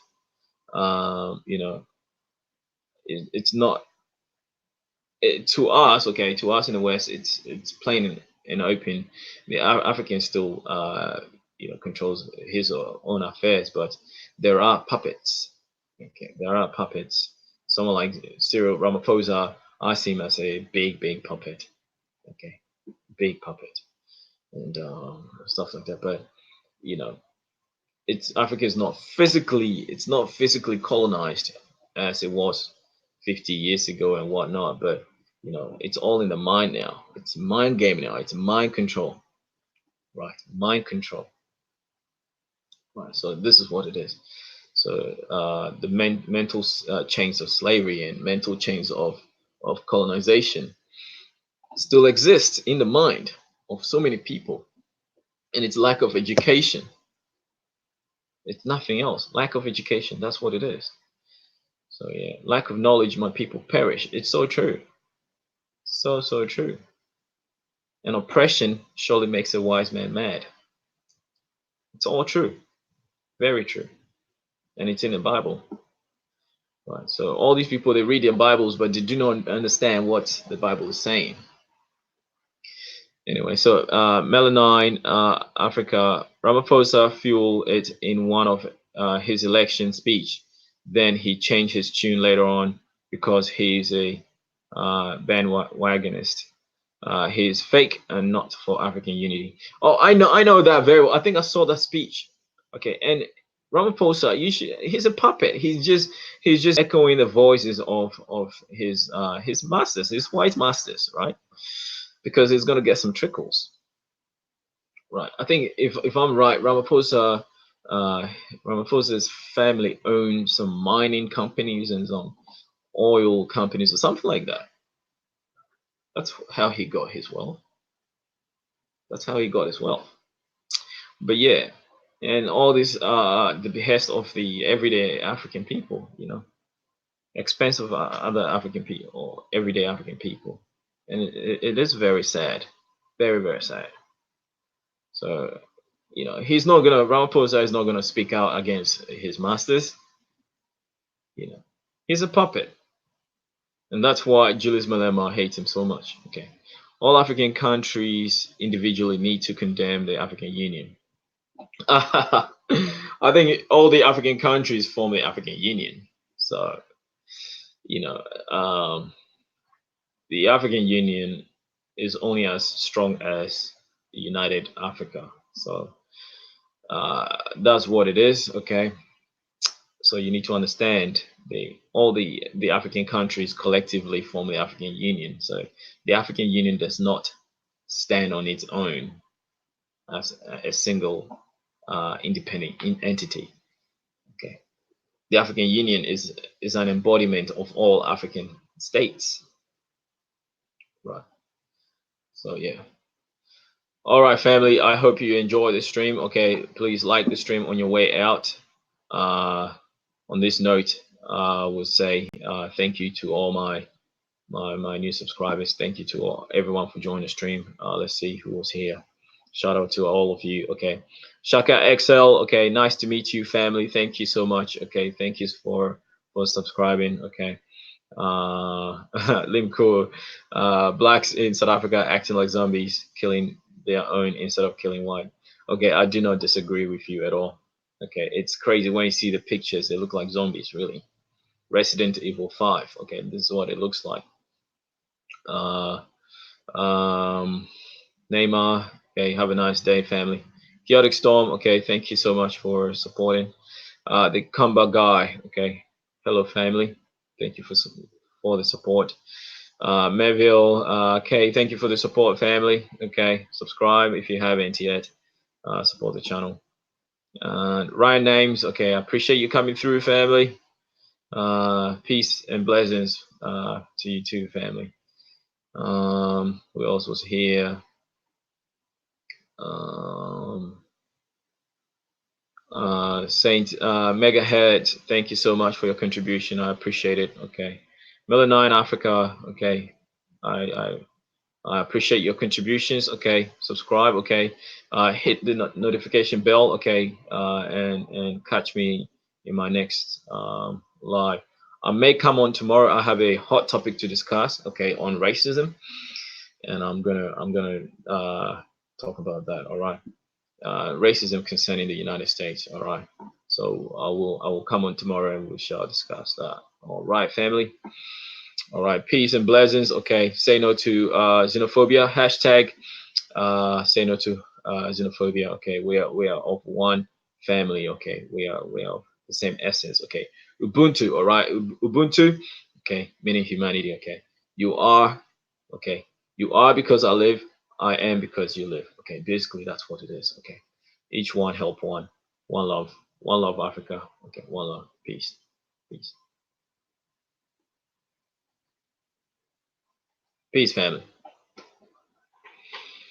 it's not to us. Okay, to us in the West, it's plain and open. The African still, controls his own affairs, but there are puppets. Okay, there are puppets. Someone like Cyril Ramaphosa, I see him as a big puppet. Okay, big puppet, and stuff like that. But Africa is not physically colonized as it was 50 years ago and whatnot. But it's all in the mind now. It's mind game now. It's mind control, right? Mind control. Right. So this is what it is. So the mental chains of slavery and mental chains of colonization still exist in the mind of so many people, and it's lack of education. It's nothing else. Lack of education. That's what it is. So yeah, lack of knowledge, my people perish. It's so true. So true. And oppression surely makes a wise man mad. It's all true. Very true. And it's in the Bible. Right. So all these people, they read their Bibles, but they do not understand what the Bible is saying. Anyway, so Melanine, Africa, Ramaphosa fueled it in one of his election speech. Then he changed his tune later on because he's a bandwagonist. He's fake and not for African unity. Oh, I know that very well. I think I saw that speech. Okay, and Ramaphosa, he's a puppet. He's just echoing the voices of his masters, his white masters, right? Because he's gonna get some trickles. Right. I think if I'm right, Ramaphosa's family owned some mining companies and some oil companies or something like that. That's how he got his wealth. That's how he got his wealth. But yeah, and all this the behest of the everyday African people, expense of other African people or everyday African people, and it is very sad, very very sad. So Ramaphosa is not gonna speak out against his masters. He's a puppet, and that's why Julius Malema hates him so much. Okay, all African countries individually need to condemn the African Union. I think all the African countries form the African Union. So, the African Union is only as strong as United Africa. So that's what it is. Okay. So you need to understand all the African countries collectively form the African Union. So the African Union does not stand on its own as a single independent entity. Okay, the African Union is an embodiment of all African states. Right. So yeah. All right, family. I hope you enjoy the stream. Okay, please like the stream on your way out. On this note, I will say thank you to all my new subscribers. Thank you to everyone for joining the stream. Let's see who was here. Shout out to all of you. Okay, Shaka XL. Okay, nice to meet you, family. Thank you so much. Okay, thank you for subscribing. Okay, Limco, blacks in South Africa acting like zombies, killing their own instead of killing white. Okay, I do not disagree with you at all. Okay, it's crazy when you see the pictures; they look like zombies, really. Resident Evil 5. Okay, this is what it looks like. Neymar. Okay, have a nice day, family. Chaotic Storm. Okay, thank you so much for supporting. The Kamba guy, okay. Hello, family. Thank you for the support. Melville, okay, thank you for the support, family. Okay, subscribe if you haven't yet. Support the channel. Ryan Names, okay, I appreciate you coming through, family. Peace and blessings to you too, family. Who else was here? Saint Megahead, thank you so much for your contribution. I appreciate it. Okay, Melanine Africa. Okay, I appreciate your contributions. Okay, subscribe. Okay, hit the notification bell. Okay, and catch me in my next live. I may come on tomorrow. I have a hot topic to discuss. Okay, on racism, and I'm gonna talk about that. All right. Racism concerning the United States. All right. So I will come on tomorrow and we shall discuss that. All right, family. All right, peace and blessings. Okay, say no to xenophobia. Hashtag say no to xenophobia. Okay, we are of one family. Okay, we are of the same essence. Okay, Ubuntu. All right, Ubuntu. Okay, meaning humanity. Okay, you are. Okay, you are because I live. I am because you live. Okay, basically that's what it is. Okay, each one help one. One love Africa. Okay, one love. Peace. Peace. Peace, family.